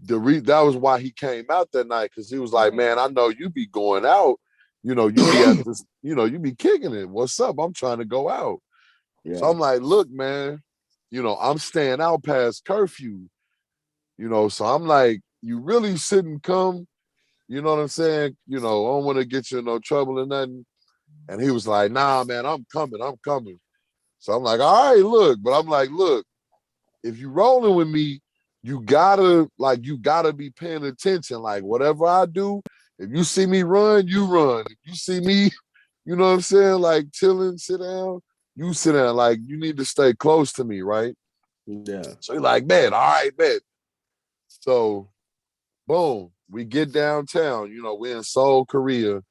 that was why he came out that night, because he was like, "Man, I know you be going out. You know, you be at this. You know, you be kicking it. What's up? I'm trying to go out." Yeah. So I'm like, "Look, man, you know, I'm staying out past curfew. You know, so I'm like, you really shouldn't come. You know what I'm saying? You know, I don't want to get you in no trouble or nothing." And he was like, "Nah, man, I'm coming. So I'm like, "All right, look." But I'm like, "Look, if you rolling with me, you gotta be paying attention. Like whatever I do, if you see me run, you run. If you see me, you know what I'm saying, like chilling, sit down, you sit down. Like you need to stay close to me, right?" Yeah. So he's like, "Man, all right, bet." So boom, we get downtown. You know, we're in Seoul, Korea,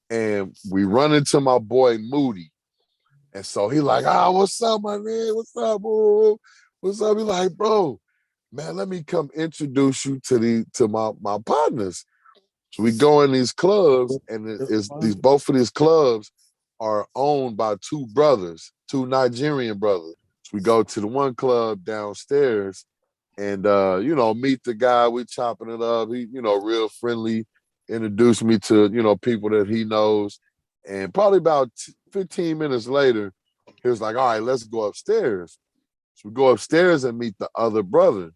and we run into my boy Moody. And so he like, "What's up, my man? What's up, bro? What's up?" He like, "Bro, man, let me come introduce you to my partners." So we go in these clubs, and both of these clubs are owned by two two Nigerian brothers. So we go to the one club downstairs, and you know, meet the guy. We chopping it up. He, you know, real friendly. Introduced me to, you know, people that he knows. And probably about 15 minutes later, he was like, "All right, let's go upstairs." So we go upstairs and meet the other brother.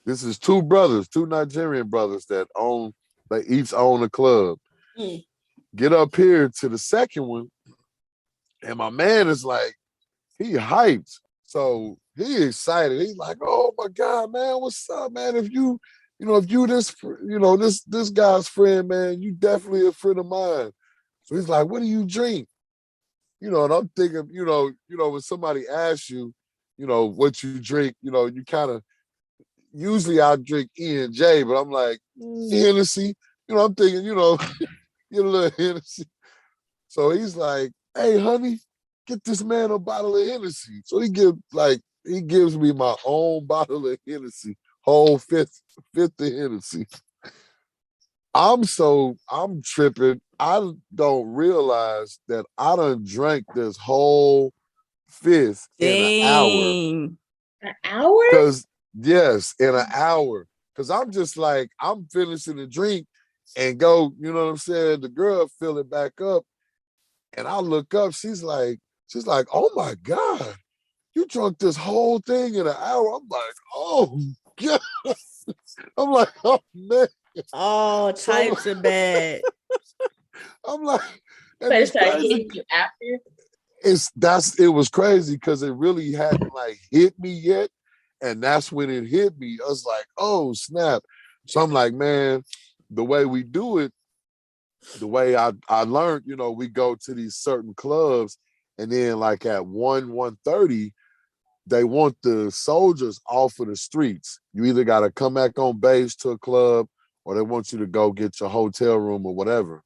This is two brothers, two Nigerian brothers they each own a club. Get up here to the second one, and my man is like, he hyped. So he excited. He's like, "Oh my God, man, what's up, man? If you this guy's friend, man, you definitely a friend of mine." So he's like, "What do you drink?" You know, and I'm thinking, when somebody asks you, you know, what you drink, you know, you kind of, usually I drink E&J, but I'm like, Hennessy. You know, I'm thinking, you know, get a little Hennessy. So he's like, "Hey, honey, get this man a bottle of Hennessy." So he gives me my own bottle of Hennessy, whole fifth of Hennessy. I'm tripping. I don't realize that I done drank this whole fifth in an hour. An hour? Because yes, in an hour. Because I'm just like, I'm finishing the drink and go, you know what I'm saying? The girl fill it back up. And I look up, she's like, "Oh my God, you drunk this whole thing in an hour." I'm like, "Oh God." I'm like, "Oh man." All types of bad. I'm like, and But it it's started crazy. hitting you after. It was crazy because it really hadn't like hit me yet. And that's when it hit me. I was like, "Oh snap." So I'm like, man, the way we do it, the way I learned, you know, we go to these certain clubs, and then like at 1:30, they want the soldiers off of the streets. You either got to come back on base to a club, or they want you to go get your hotel room or whatever.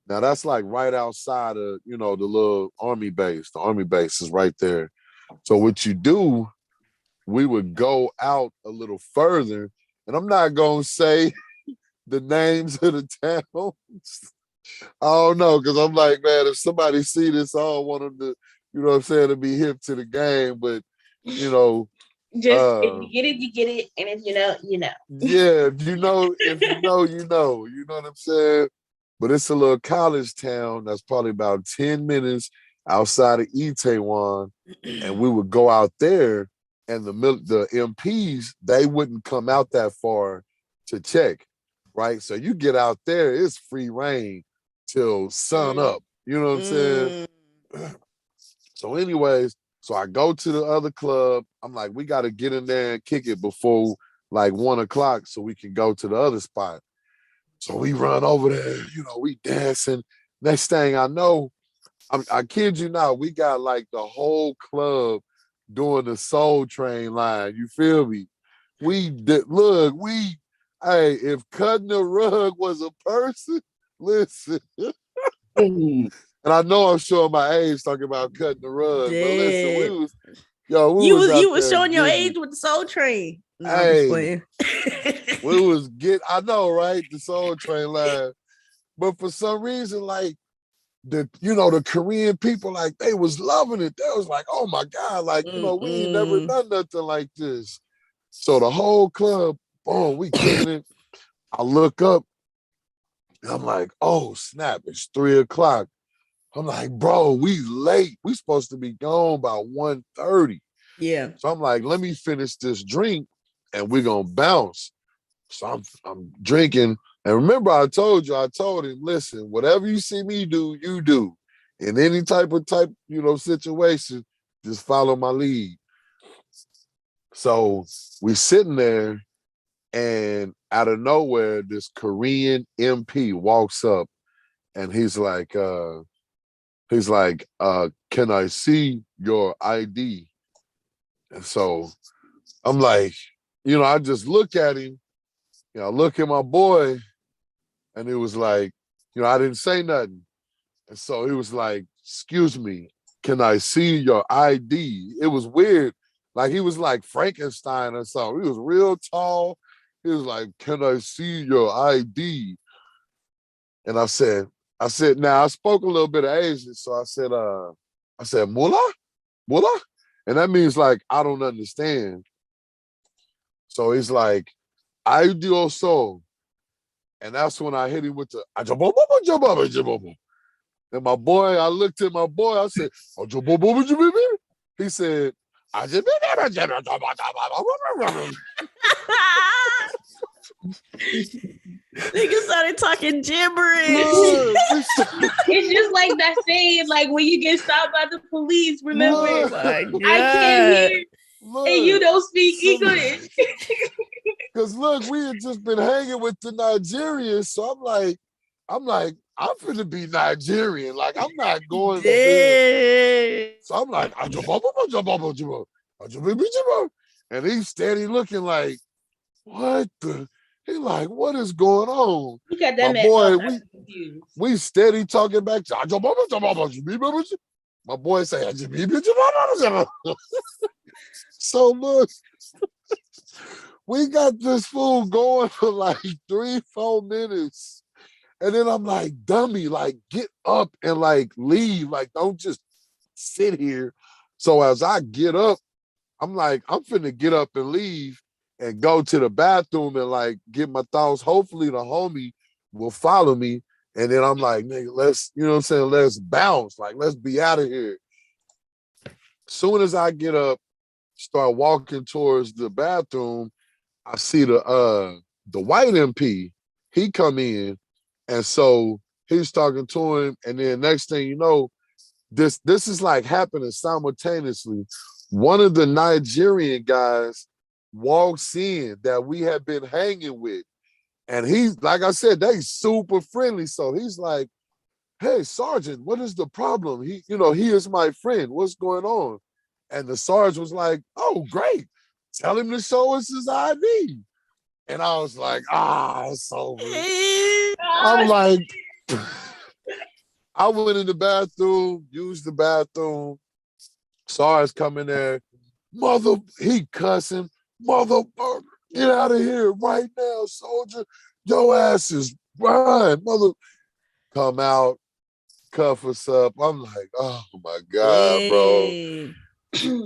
Now that's like right outside of, you know, the little army base. The army base is right there. So what you do, we would go out a little further, and I'm not gonna say the names of the towns. I don't know, because I'm like, man, if somebody see this, I don't want them to, you know what I'm saying, to be hip to the game. But, you know, just if you get it, you get it, and if you know, you know. Yeah, if you know, you know. You know what I'm saying? But it's a little college town that's probably about 10 minutes outside of Itaewon, and we would go out there, and the MPs, they wouldn't come out that far to check, right? So you get out there, it's free reign till sun up. You know what I'm saying? So anyways, so I go to the other club. I'm like, we got to get in there and kick it before like 1:00 so we can go to the other spot. So we run over there, you know, we dancing. Next thing I know, I kid you not, we got like the whole club doing the Soul Train line. You feel me? Hey, if cutting a rug was a person, listen. And I know I'm showing my age talking about cutting the rug, but listen, Yo, we You was there showing your getting age it. with the Soul Train. No, I'm Hey, just playing. we was I know, right? The Soul Train line. But for some reason, like the Korean people, like they was loving it. They was like, oh my God, like, we ain't never done nothing like this. So the whole club, boom, we kicking it. I look up and I'm like, oh snap, it's 3:00. I'm like, bro, we late. We supposed to be gone by 1:30. Yeah. So I'm like, let me finish this drink and we're gonna bounce. So I'm drinking. And remember, I told him, listen, whatever you see me do, you do. In any type situation, just follow my lead. So we sitting there, and out of nowhere, this Korean MP walks up, and he's like, can I see your ID? And so I'm like, I just look at him, look at my boy, and it was like, I didn't say nothing. And so he was like, excuse me, can I see your ID? It was weird. Like he was like Frankenstein or something. He was real tall. He was like, can I see your ID? And I said, now I spoke a little bit of Asian. So I said, Mullah? Mullah? And that means like, I don't understand. So he's like, ID also. And that's when I hit him with the and my boy, I looked at my boy, I said, he said, Niggas started talking gibberish. It's just like that saying, like when you get stopped by the police, remember, Oh my God. I came here and you don't speak English. Because look, we had just been hanging with the Nigerians, so I'm like, I'm finna be Nigerian. Like, I'm not going there. So I'm like, and he's steady looking like, what the? He like, what is going on? Look at that My man. boy, we steady talking back to my boy say, so look, we got this fool going for like 3-4 minutes. And then I'm like, dummy, like get up and like leave. Like, don't just sit here. So as I get up, I'm like, I'm finna get up and leave and go to the bathroom and like get my thoughts. Hopefully the homie will follow me. And then I'm like, nigga, let's bounce. Like, let's be out of here. Soon as I get up, start walking towards the bathroom, I see the white MP. He come in, and so he's talking to him, and then next thing you know, this is like happening simultaneously. One of the Nigerian guys walks in that we have been hanging with, and he's like I said, they super friendly. So he's like, "Hey, Sergeant, what is the problem? He is my friend. What's going on?" And the sergeant was like, "Oh, great. Tell him to show us his ID." And I was like, it's over. I'm like, I went in the bathroom, used the bathroom. Sarge come in there. He cussing. Motherfucker, get out of here right now, soldier. Your ass is run. Come out, cuff us up. I'm like, oh my God, bro.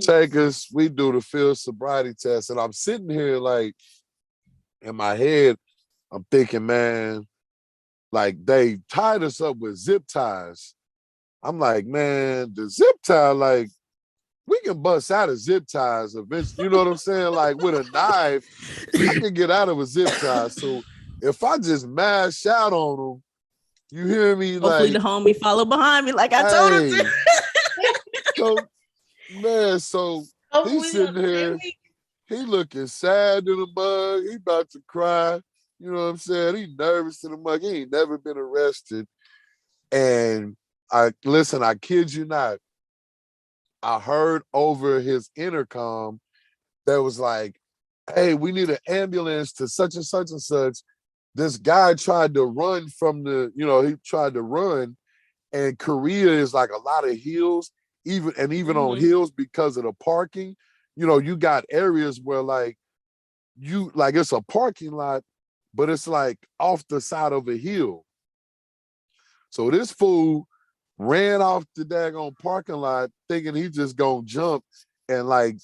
Take us, we do the field sobriety test. And I'm sitting here like, in my head, I'm thinking, man, like they tied us up with zip ties. I'm like, man, the zip tie, like, we can bust out of zip ties eventually. You know what I'm saying? Like with a knife, I can get out of a zip tie. So if I just mash out on them, you hear me? Hopefully the homie follow behind me like I told him to. So, man, so he's sitting here. He looking sad in the mug. He about to cry. You know what I'm saying? He nervous in the mug. He ain't never been arrested. And I kid you not. I heard over his intercom that was like, hey, we need an ambulance to such and such and such. This guy tried to run from he tried to run. And Korea is like a lot of hills. even on hills because of the parking. You know, you got areas where like it's a parking lot, but it's like off the side of a hill. So this fool ran off the daggone parking lot thinking he just gonna jump and like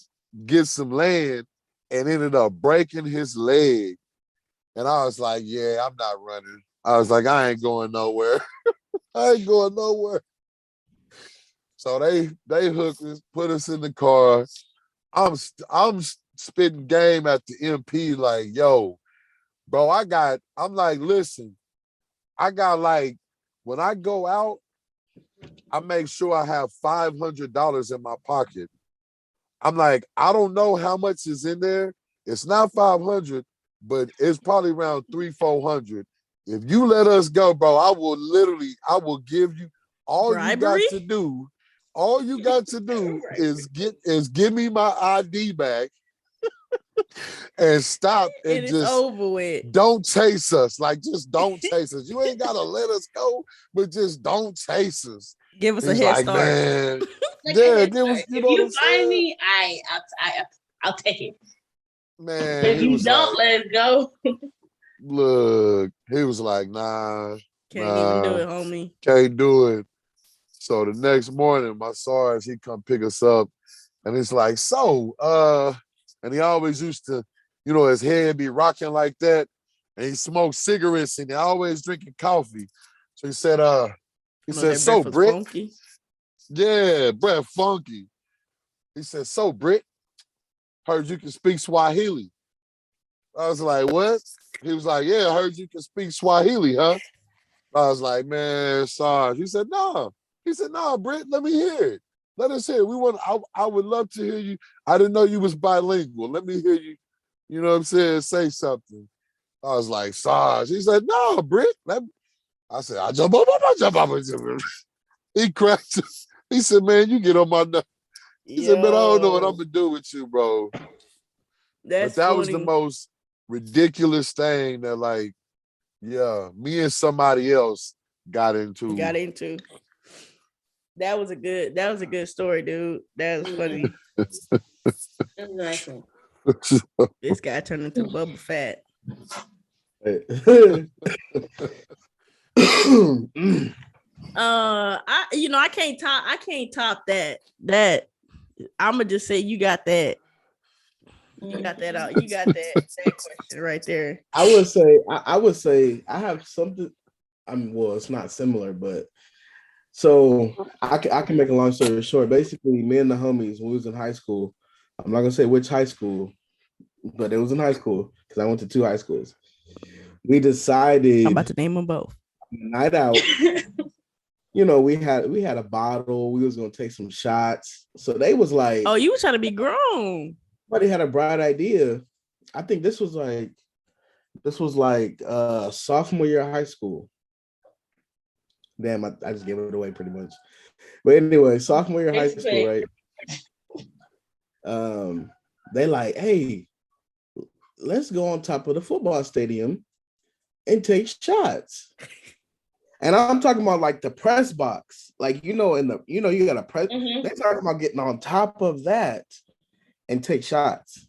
get some land, and ended up breaking his leg. And I was like, yeah, I'm not running. I was like, I ain't going nowhere. I ain't going nowhere. So they hooked us, put us in the car. I'm spitting game at the MP like, yo, bro, I'm like, listen, I got like, when I go out, I make sure I have $500 in my pocket. I'm like, I don't know how much is in there. It's not 500, but it's probably around 300-400. If you let us go, bro, I will give you all bribery? You got to do. All you got to do is give me my ID back and stop and It's just over with. don't chase us. Like, just don't chase us. You ain't gotta let us go, but just don't chase us. Give us He's a head like, start. man, Like, yeah, give us. if you find me, I'll take it. Man, If he you was don't, like, let it go. look, he was like, nah, Can't even do it, homie. Can't do it. So the next morning, my Sarge, he come pick us up, and it's like, and he always used to, you know, his head be rocking like that, and he smoked cigarettes, and he always drinking coffee. So he said, so Britt, funky. Yeah, Brett funky. He said, so Britt, heard you can speak Swahili. I was like, what? He was like, yeah, I heard you can speak Swahili, huh? I was like, man, Sarge. He said, no. He said, no, Britt, let me hear it. Let us hear it. I would love to hear you. I didn't know you was bilingual. Let me hear you, you know what I'm saying, say something. I was like, Sarge. He said, no, Britt. I said, I jump up. He cracked. He said, man, you get on my nerves. He said, man, I don't know what I'm going to do with you, bro. That's but that funny. was the most ridiculous thing that, like, yeah, me and somebody else got into. That was a good story, dude. That was funny. Exactly. This guy turned into Bubba Fett. I can't top that. I'ma just say you got that. You got that out. You got that question right there. I would say I have something. Well, it's not similar, but so I can make a long story short. Basically, me and the homies, when we was in high school, I'm not gonna say which high school, but it was in high school because I went to 2 high schools. We decided I'm about to name them both. Night out. You know, we had a bottle. We was gonna take some shots. So they was like, "Oh, you was trying to be grown." But they had a bright idea. I think this was like sophomore year of high school. Damn, I just gave it away pretty much. But anyway, sophomore year of high school, right? They like, hey, let's go on top of the football stadium and take shots. And I'm talking about like the press box, like you got a press. Mm-hmm. They're talking about getting on top of that and take shots.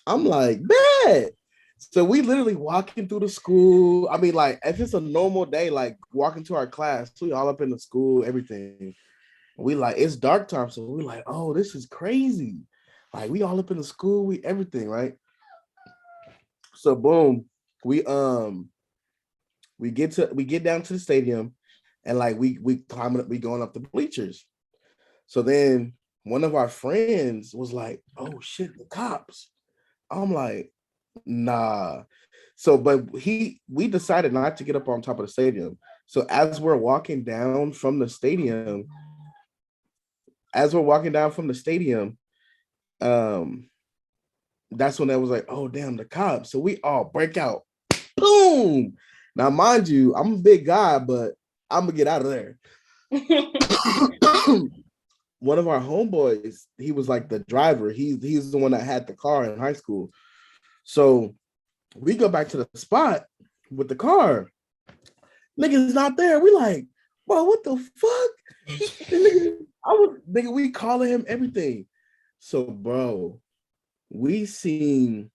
I'm like, bet. So we literally walking through the school. I mean, like if it's a normal day, like walking to our class, we all up in the school, everything. We like it's dark time, so we like, oh, this is crazy. Like we all up in the school, we everything, right? So boom, we get down to the stadium, and like we climbing up, we going up the bleachers. So then one of our friends was like, "Oh shit, the cops!" I'm like, "Nah." So, but we decided not to get up on top of the stadium. So as we're walking down from the stadium, that's when I was like, "Oh damn, the cops!" So we all break out, boom. Now, mind you, I'm a big guy, but I'm gonna get out of there. One of our homeboys, he was like the driver. He's the one that had the car in high school. So we go back to the spot with the car. Nigga's not there. We like, bro, what the fuck? nigga, we calling him everything. So, bro, we seen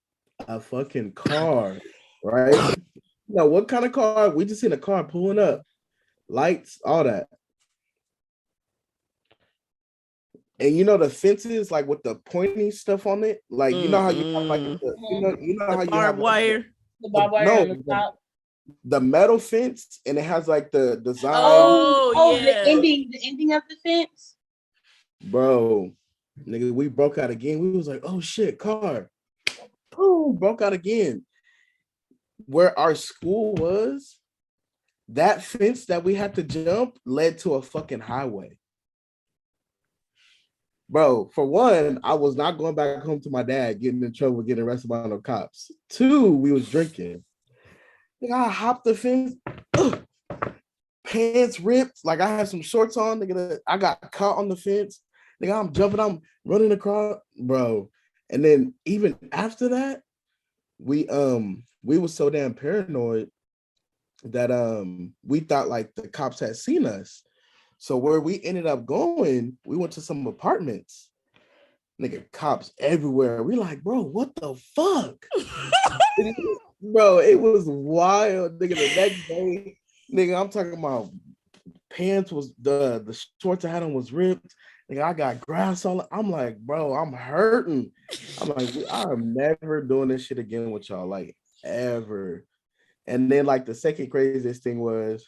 a fucking car, right? Now, what kind of car? We just seen a car pulling up, lights, all that. And you know the fences, like with the pointy stuff on it, like you know how you have like you know the how you barbed have like, The barbed wire no on the top. the metal fence, and it has like the design. Oh, the yeah. ending of the fence. Bro, nigga, we broke out again. We was like, oh shit, car. Boom, broke out again. Where our school was, that fence that we had to jump led to a fucking highway. Bro, for one, I was not going back home to my dad, getting in trouble, getting arrested by no cops. Two, we was drinking. Nigga, I hopped the fence, pants ripped, like I had some shorts on. Nigga, I got caught on the fence. Nigga, I'm jumping, I'm running across, bro. And then even after that, we was so damn paranoid that we thought like the cops had seen us. So where we ended up going, we went to some apartments. Nigga, cops everywhere. We like, bro, what the fuck? Bro, it was wild. Nigga, the next day, nigga, I'm talking about pants was the shorts I had on was ripped. Nigga, I got grass on. I'm like, bro, I'm hurting. I'm like, I'm never doing this shit again with y'all, like ever. And then like the second craziest thing was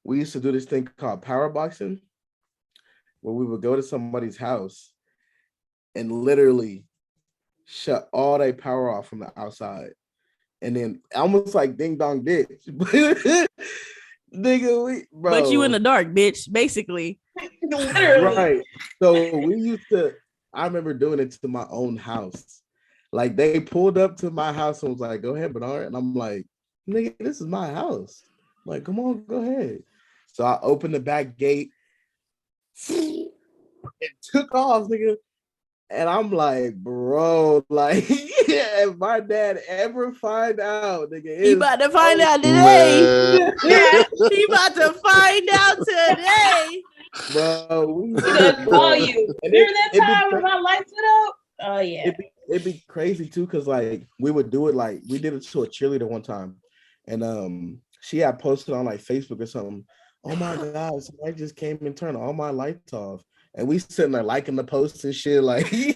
we used to do this thing called power boxing, where we would go to somebody's house and literally shut all their power off from the outside. And then almost like ding dong ditch. Nigga, bro. But you in the dark, bitch, basically. Literally. Right. So we used to, I remember doing it to my own house. Like they pulled up to my house and was like, go ahead, Bernard. And I'm like, nigga, this is my house. I'm like, come on, go ahead. So I opened the back gate. It took off, nigga. And I'm like, bro, like, if my dad ever find out, nigga, He about to find out today. Yeah. He about to find out today. Bro, He gonna call you. Remember that time when my lights went up? Oh yeah. It'd be crazy too, because like we would do it, like we did it to a cheerleader one time, and she had posted on like Facebook or something. Oh my god, somebody just came and turned all my lights off. And we sitting there liking the posts and shit. Like, we like,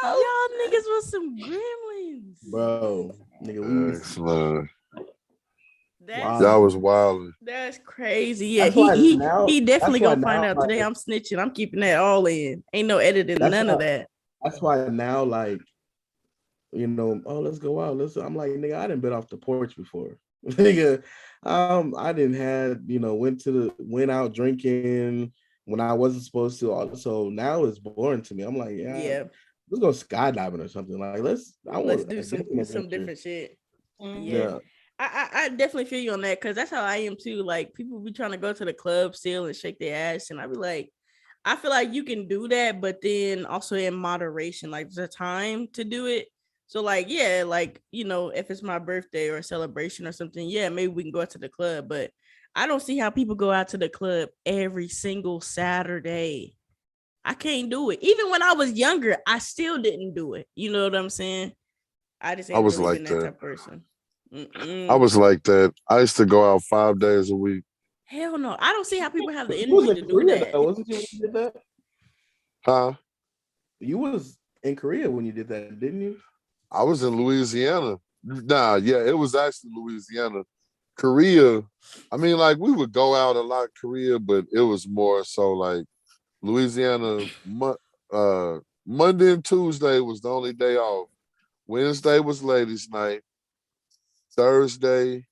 y'all niggas was some gremlins. Bro, nigga, Y'all was wild. That's crazy. Yeah, he definitely gonna find out today. I'm snitching. I'm keeping that all in. Ain't no editing, none of that. That's why now, like, you know, oh, let's go out. I'm like, nigga, I didn't been off the porch before. Nigga, I didn't have, you know, went out drinking when I wasn't supposed to. So now it's boring to me. I'm like, yeah. Let's go skydiving or something. Like, let's do some different shit. Yeah. I definitely feel you on that, because that's how I am too. Like, people be trying to go to the club still and shake their ass, and I be like, I feel like you can do that, but then also in moderation, like there's a time to do it. So like, yeah, like, you know, if it's my birthday or a celebration or something, yeah, maybe we can go out to the club, but I don't see how people go out to the club every single Saturday. I can't do it. Even when I was younger, I still didn't do it. You know what I'm saying? I just ain't really been that type of person. I was like that. I used to go out 5 days a week. Hell no. I don't see how people have the energy to do that. Wasn't you when you did that? Huh? You was in Korea when you did that, didn't you? I was in Louisiana. Nah, yeah, it was actually Louisiana. Korea, I mean, like, we would go out a lot Korea, but it was more so like Louisiana, Monday and Tuesday was the only day off. Wednesday was ladies' night. Thursday,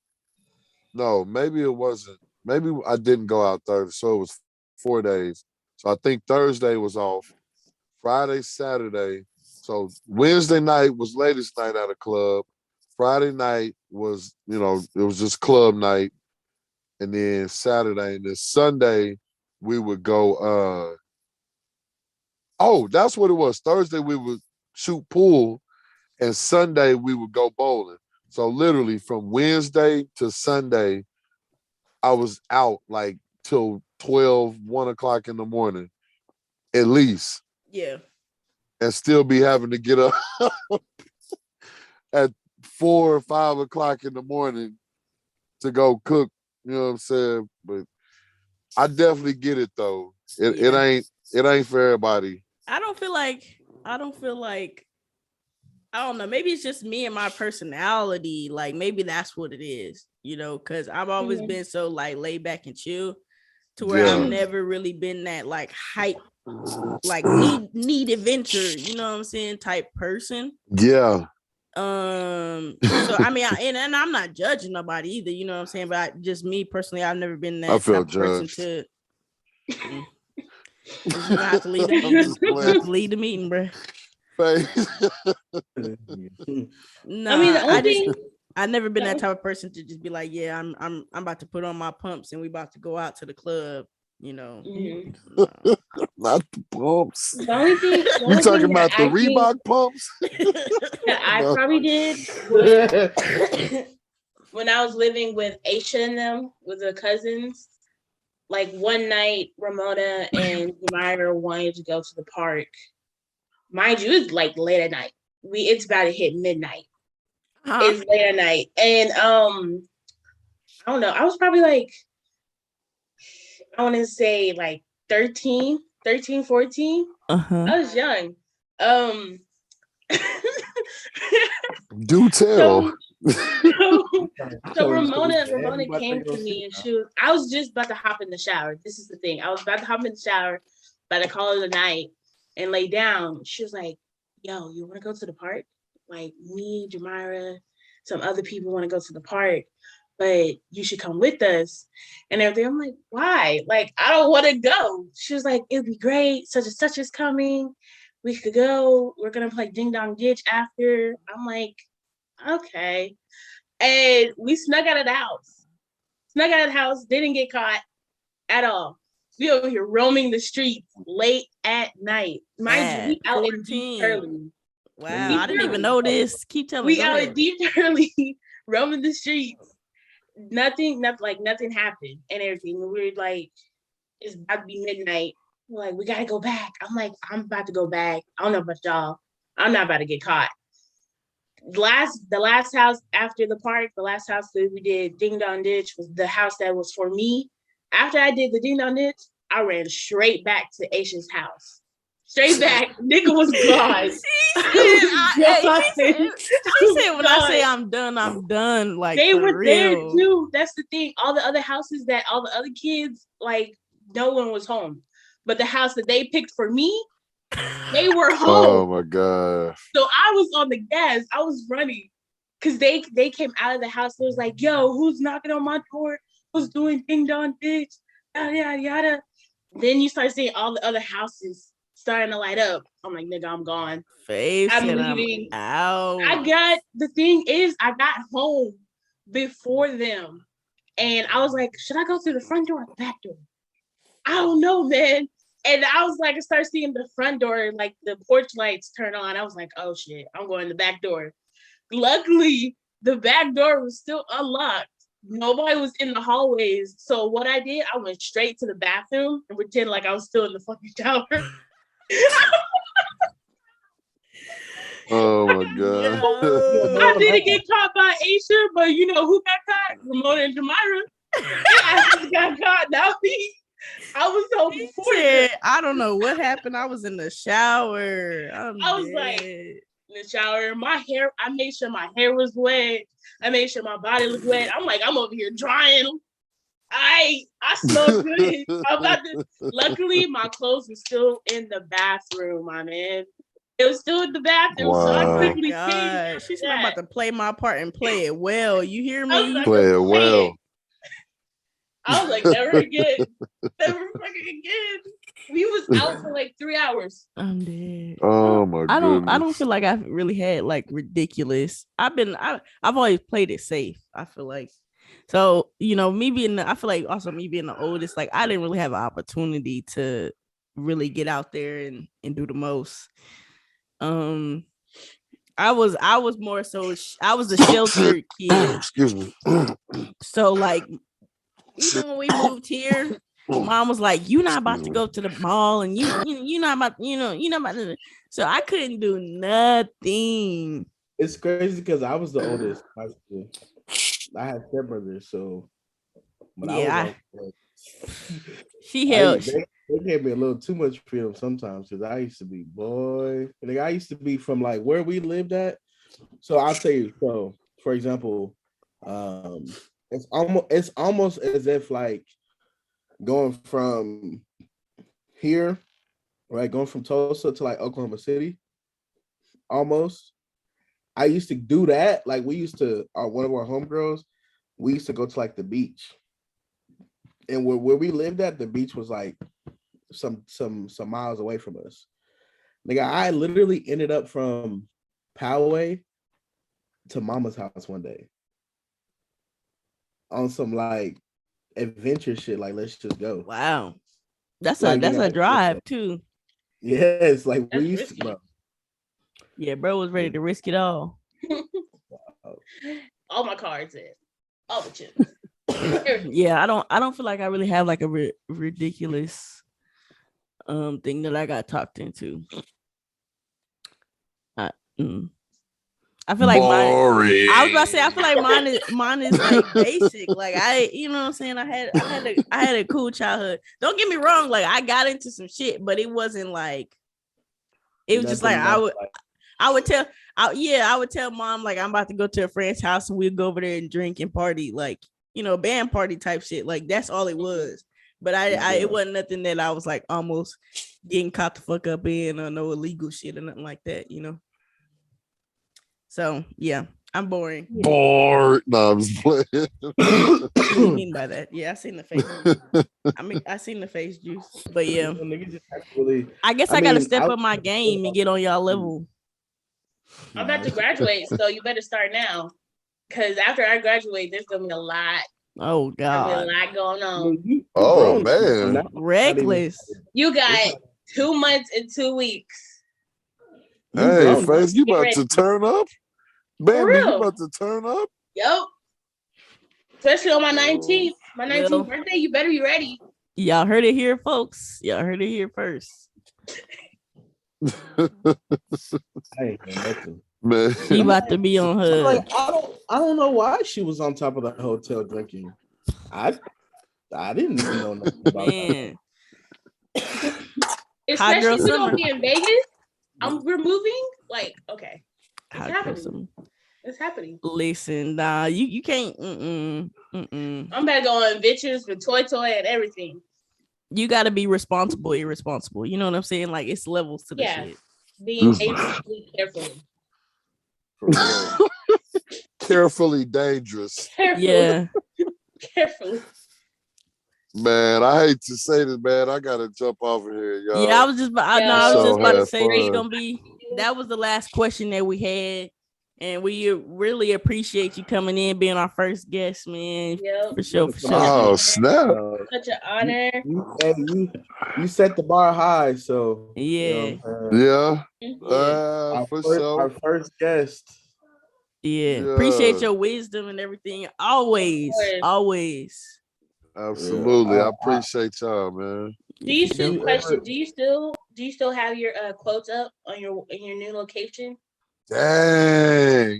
no, maybe it wasn't. Maybe I didn't go out Thursday, so it was 4 days. So I think Thursday was off. Friday, Saturday. So Wednesday night was ladies' night at a club. Friday night was, you know, it was just club night. And then Saturday and then Sunday, we would go, that's what it was. Thursday, we would shoot pool. And Sunday, we would go bowling. So literally from Wednesday to Sunday, I was out like till 12, 1 o'clock in the morning, at least. Yeah. And still be having to get up at 4 or 5 o'clock in the morning to go cook. You know what I'm saying? But I definitely get it though. It ain't for everybody. I don't feel like I don't know. Maybe it's just me and my personality. Like maybe that's what it is, you know, because I've always been so like laid back and chill to where I've never really been that like hype, like need adventure, you know what I'm saying, type person. Yeah. So I mean, and I'm not judging nobody either, you know what I'm saying, but just me personally, I've never been that I feel type of person judged. to. You're gonna have to leave the meeting, bro. No, I mean, the only thing I've never been that type of person to just be like, yeah, I'm about to put on my pumps and we about to go out to the club, you know. No. Not the pumps. The only thing You talking about the Reebok pumps? That I probably did was when I was living with Aisha and them, with the cousins. Like one night, Ramona and Myra wanted to go to the park. Mind you, it's like late at night. It's about to hit midnight. It's late at night. And I don't know. I was probably like, I want to say like 13, 14. I was young. Do tell. So Ramona came to me and I was just about to hop in the shower. This is the thing. I was about to hop in the shower, about to call it a night and lay down. She was like, yo, you want to go to the park? Like me, Jamira, some other people want to go to the park, but you should come with us. And everything. I'm like, why? Like, I don't want to go. She was like, it'd be great. Such and such is coming. We could go. We're going to play Ding Dong Ditch after. I'm like, okay. And we snuck out of the house. Didn't get caught at all. We over here roaming the streets late at night. Mind you, we out in deep early. Wow, I didn't even know this. Keep telling me. We out in deep early, roaming the streets. Nothing happened and everything. We were like, it's about to be midnight. We're like, we gotta go back. I'm like, I'm about to go back. I don't know about y'all. I'm not about to get caught. The last house after the park, the last house that we did Ding Dong Ditch was the house that was for me. After I did the Ding Dong Ditch, I ran straight back to Aisha's house. Straight back. Nigga was gone. She said when I say I'm done. Like they were real. there too. That's the thing. All the other houses that all the other kids, like no one was home. But the house that they picked for me, they were home. Oh my god! So I was on the gas. I was running because they came out of the house. It was like, "Yo, who's knocking on my door? Who's doing Ding Dong Ditch? Yada yada yada." Then you start seeing all the other houses starting to light up. I'm like, "Nigga, I'm gone. I'm leaving." The thing is, I got home before them, and I was like, "Should I go through the front door or the back door?" I don't know, man. And I was like, I started seeing the front door, like the porch lights turn on. I was like, oh shit, I'm going the back door. Luckily, the back door was still unlocked. Nobody was in the hallways. So what I did, I went straight to the bathroom and pretend like I was still in the fucking shower. Oh my god. I didn't get caught by Aisha, but you know who got caught? Ramona and Jamira. I got caught, not me. I was so before. I don't know what happened. I was in the shower. I was like in the shower. My hair, I made sure my hair was wet. I made sure my body was wet. I'm like, I'm over here drying. I smell good. Luckily, my clothes were still in the bathroom, my man. It was still in the bathroom, so I quickly changed. She's about to play my part and play it well. You hear me? Like, play it well. I was like, never again. Never fucking again. We was out for like 3 hours. I'm dead. Oh my god. I don't feel like I've really had like ridiculous. I've always played it safe, I feel like. So, you know, I feel like also me being the oldest, like I didn't really have an opportunity to really get out there and do the most. I was more so I was a sheltered kid. Excuse me. So like even when we moved here, Mom was like, "You not about to go to the mall, and you not about, you not about to." So I couldn't do nothing. It's crazy because I was the oldest. I had stepbrothers, so but Yeah, I was like, she held. they gave me a little too much freedom sometimes because I used to be I used to be from like where we lived at. So I'll tell you. So for example, it's almost as if like going from here, right, going from Tulsa to like Oklahoma City, almost. I used to do that. Like we used to, one of our homegirls, we used to go to like the beach, and where we lived at, the beach was like some miles away from us. Like I literally ended up from Poway to Mama's house one day on some like adventure shit. Like let's just go. Wow, that's like, a drive too. Yes, like That's we used risky. to. Bro. Yeah, bro was ready to risk it all. All my cards in, all the chips. Yeah, I don't feel like I really have like a ridiculous thing that I got talked into. I feel like boring. I was about to say I feel like mine is like basic. Like you know what I'm saying? I had a cool childhood. Don't get me wrong, like I got into some shit, but it wasn't like it was just like I would tell mom like I'm about to go to a friend's house and we'll go over there and drink and party, like, band party type shit. Like that's all it was. But it wasn't nothing that I was like almost getting caught the fuck up in or no illegal shit or nothing like that, So yeah, I'm boring. Bored. No, I'm just playing. What do you mean by that? Yeah, I seen the face. I seen the face juice. But yeah, I guess I gotta step up my game and get on y'all level. I'm about to graduate, so you better start now. Cause after I graduate, there's gonna be a lot. Oh God, a lot going on. Oh man, reckless. You got 2 months and 2 weeks. Hey, Face, you about to turn up? Bambi, you about to turn up? Yep. Especially on my 19th. My 19th birthday, you better be ready. Y'all heard it here, folks. Y'all heard it here first. Man. She about to be on her. Like, I don't know why she was on top of the hotel drinking. I didn't even know nothing about that. Especially if we gonna be in Vegas. We're moving. Like, okay. It's happening. Listen, nah, you can't. I'm about to go on adventures with Toy and everything. You got to be responsible, irresponsible. You know what I'm saying? Like it's levels to this shit. Being dangerously carefully. Carefully dangerous. Yeah. Carefully. Man, I hate to say this, man. I gotta jump off of here, y'all. Yeah, I was just about to say it's gonna be. That was the last question that we had, and we really appreciate you coming in, being our first guest, man. Yep. For sure. Oh snap! Such an honor. You set the bar high, so yeah, for sure. Our first guest. Yeah, appreciate your wisdom and everything. Always. Absolutely, I appreciate y'all, man. Do you still have your quotes up on your new location? Dang,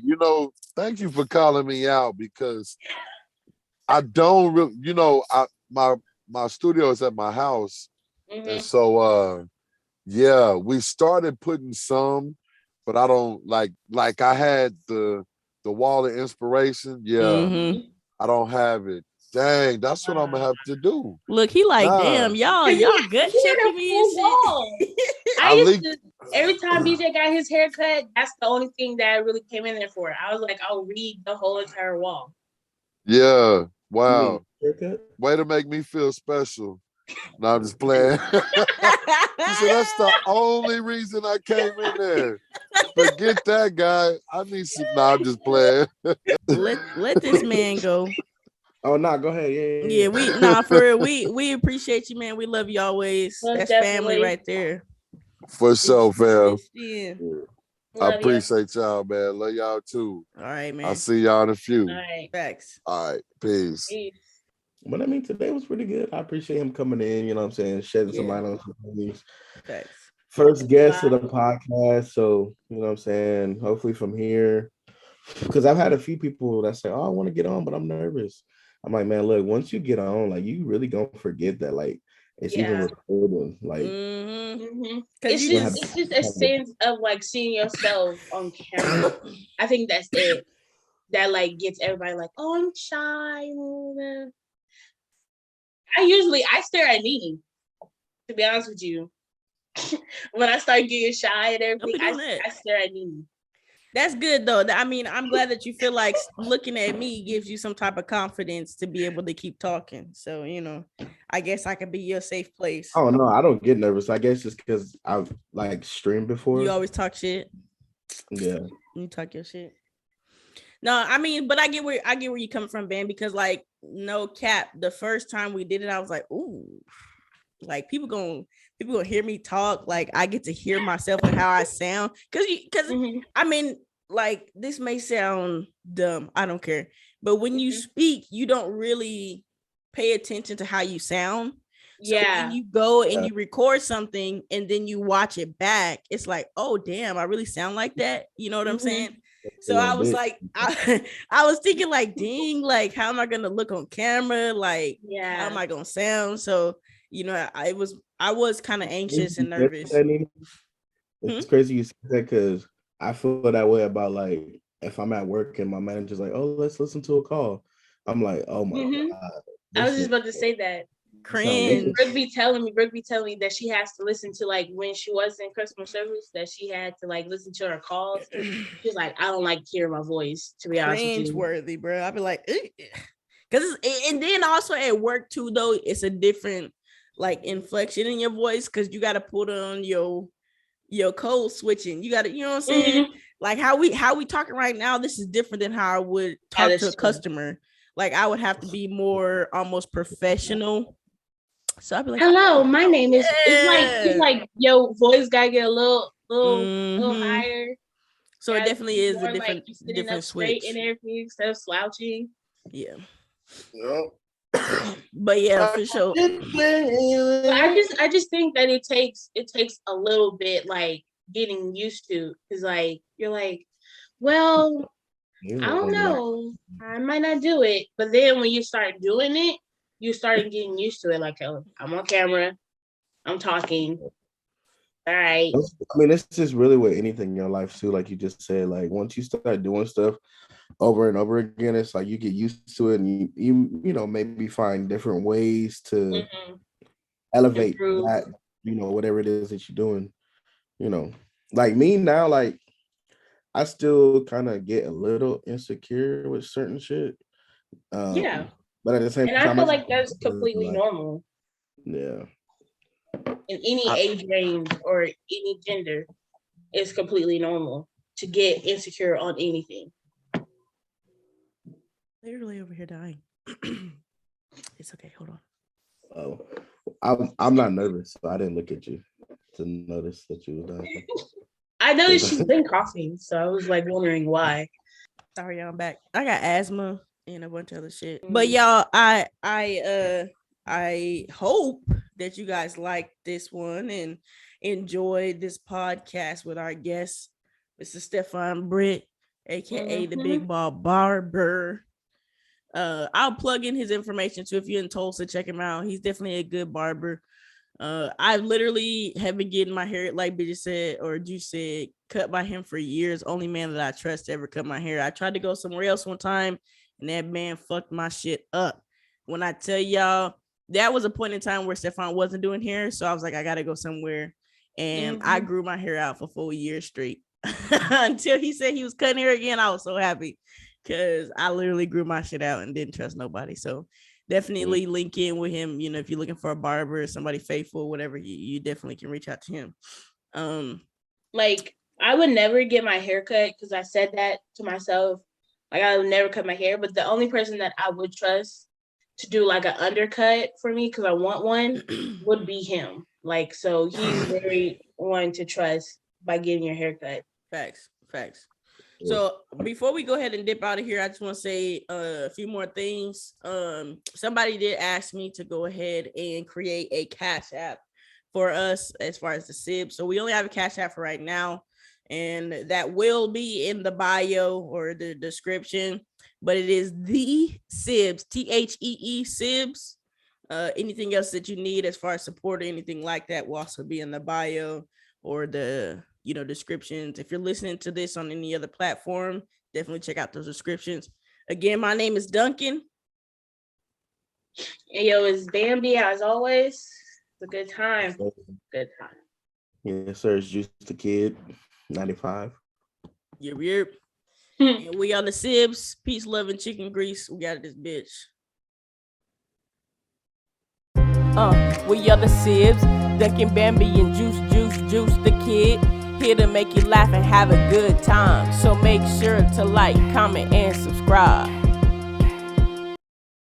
thank you for calling me out because I don't really, my studio is at my house, and so we started putting some, but I don't like I had the wall of inspiration. I don't have it. Dang, that's what I'm gonna have to do. Look, he like, damn, y'all gut checking me and shit. Every time BJ got his haircut, that's the only thing that I really came in there for. I was like, I'll read the whole entire wall. Yeah, wow. Way to make me feel special. No, I'm just playing. So that's the only reason I came in there. Forget that guy. I need some. No, I'm just playing. Let this man go. Oh no, go ahead. Yeah. For real. We appreciate you, man. We love you always. That's family right there. For sure, fam. I Love appreciate y'all, man. Love y'all too. All right, man. I'll see y'all in a few. All right. Facts. All right. Peace. But I mean, today was pretty good. I appreciate him coming in, you know what I'm saying, shedding some light on some things. Thanks. First guest of the podcast. So, you know what I'm saying? Hopefully from here. Because I've had a few people that say, oh, I want to get on, but I'm nervous. I'm like, man, look, once you get on, like, you really gonna forget that, like, it's even recording. Like, it's just a sense of like seeing yourself on camera. I think that's it. That like gets everybody like, oh, I'm shy. I stare at me, to be honest with you. When I start getting shy and everything, I stare at me. That's good though. I mean, I'm glad that you feel like looking at me gives you some type of confidence to be able to keep talking. So, you know, I guess I could be your safe place. Oh no, I don't get nervous. I guess it's because I've like streamed before. You always talk shit. Yeah. You talk your shit. No, I mean, but I get where you're coming from, Ben, because like no cap, the first time we did it, I was like, ooh, like people gonna hear me talk. Like I get to hear myself and how I sound. Cause I mean, like this may sound dumb. I don't care. But when you speak, you don't really pay attention to how you sound. So when you go and you record something and then you watch it back, it's like, oh damn, I really sound like that. You know what I'm saying? So I was like, I was thinking like, dang, like how am I gonna look on camera? Like, how am I gonna sound? So, you know, I was kind of anxious and nervous. It's crazy you say that because I feel that way about like if I'm at work and my manager's like, oh, let's listen to a call. I'm like, oh my God. I was just about to say that. Cringe. Brooke be telling me that she has to listen to like when she was in customer service, that she had to like listen to her calls. She's like, I don't like hearing my voice, to be honest with you. Cringe worthy, bro. I'd be like, because and then also at work too, though, it's a different like inflection in your voice because you got to put on your code switching. You got to, you know what I'm saying? Like how we talking right now, this is different than how I would talk to a customer. Like I would have to be more almost professional. So I'd be like, hello, my name is. It's like your voice gotta get a little higher. So it definitely is a different like different switch and everything instead of slouching. Yeah. But yeah, for sure. I just think that it takes a little bit like getting used to, because like you're like, well, I don't know, I might not do it, but then when you start doing it, you start getting used to it. Like, oh, I'm on camera, I'm talking. All right. I mean, this is really with anything in your life too. Like you just said, like once you start doing stuff over and over again, it's like you get used to it, and you know maybe find different ways to elevate that, you know, whatever it is that you're doing. You know, like me now, like I still kind of get a little insecure with certain shit. But at the same time, I feel like that's completely normal. Yeah. In any age range or any gender, it's completely normal to get insecure on anything. Literally over here dying. It's okay. Hold on. Oh, I'm not nervous, so I didn't look at you to notice that you were dying. I noticed she's been coughing, so I was like wondering why. Sorry, y'all, I'm back. I got asthma and a bunch of other shit. But y'all, I hope that you guys like this one and enjoyed this podcast with our guest, Mr. Stephan Britt, aka the Big Ball Barber. I'll plug in his information too. If you're in Tulsa, check him out. He's definitely a good barber. I literally have been getting my hair, like Bridget said, or Juice said, cut by him for years. Only man that I trust to ever cut my hair. I tried to go somewhere else one time, and that man fucked my shit up. When I tell y'all, that was a point in time where Stephan wasn't doing hair, so I was like, I gotta go somewhere, and I grew my hair out for 4 years straight until he said he was cutting hair again. I was so happy because I literally grew my shit out and didn't trust nobody. So definitely link in with him. You know, if you're looking for a barber, somebody faithful, whatever, you definitely can reach out to him. Like I would never get my hair cut because I said that to myself. Like I would never cut my hair, but the only person that I would trust to do like an undercut for me, because I want one, would be him. Like, so he's very one to trust by getting your hair cut. Facts. So before we go ahead and dip out of here, I just want to say a few more things. Somebody did ask me to go ahead and create a Cash App for us as far as the SIB. So we only have a Cash App for right now, and that will be in the bio or the description. But it is the SIBs, THEE SIBs. Anything else that you need as far as support or anything like that will also be in the bio or the descriptions. If you're listening to this on any other platform, definitely check out those descriptions. Again, my name is Duncan. And yo, it's Bambi as always. It's a good time. Good time. Yes, sir. It's Juice the Kid, 95. Yep. And we on the SIBs. Peace, love, and chicken grease. We got this bitch. We are the SIBs, Duncan, Bambi, and Juice the Kid. Here to make you laugh and have a good time. So make sure to like, comment, and subscribe.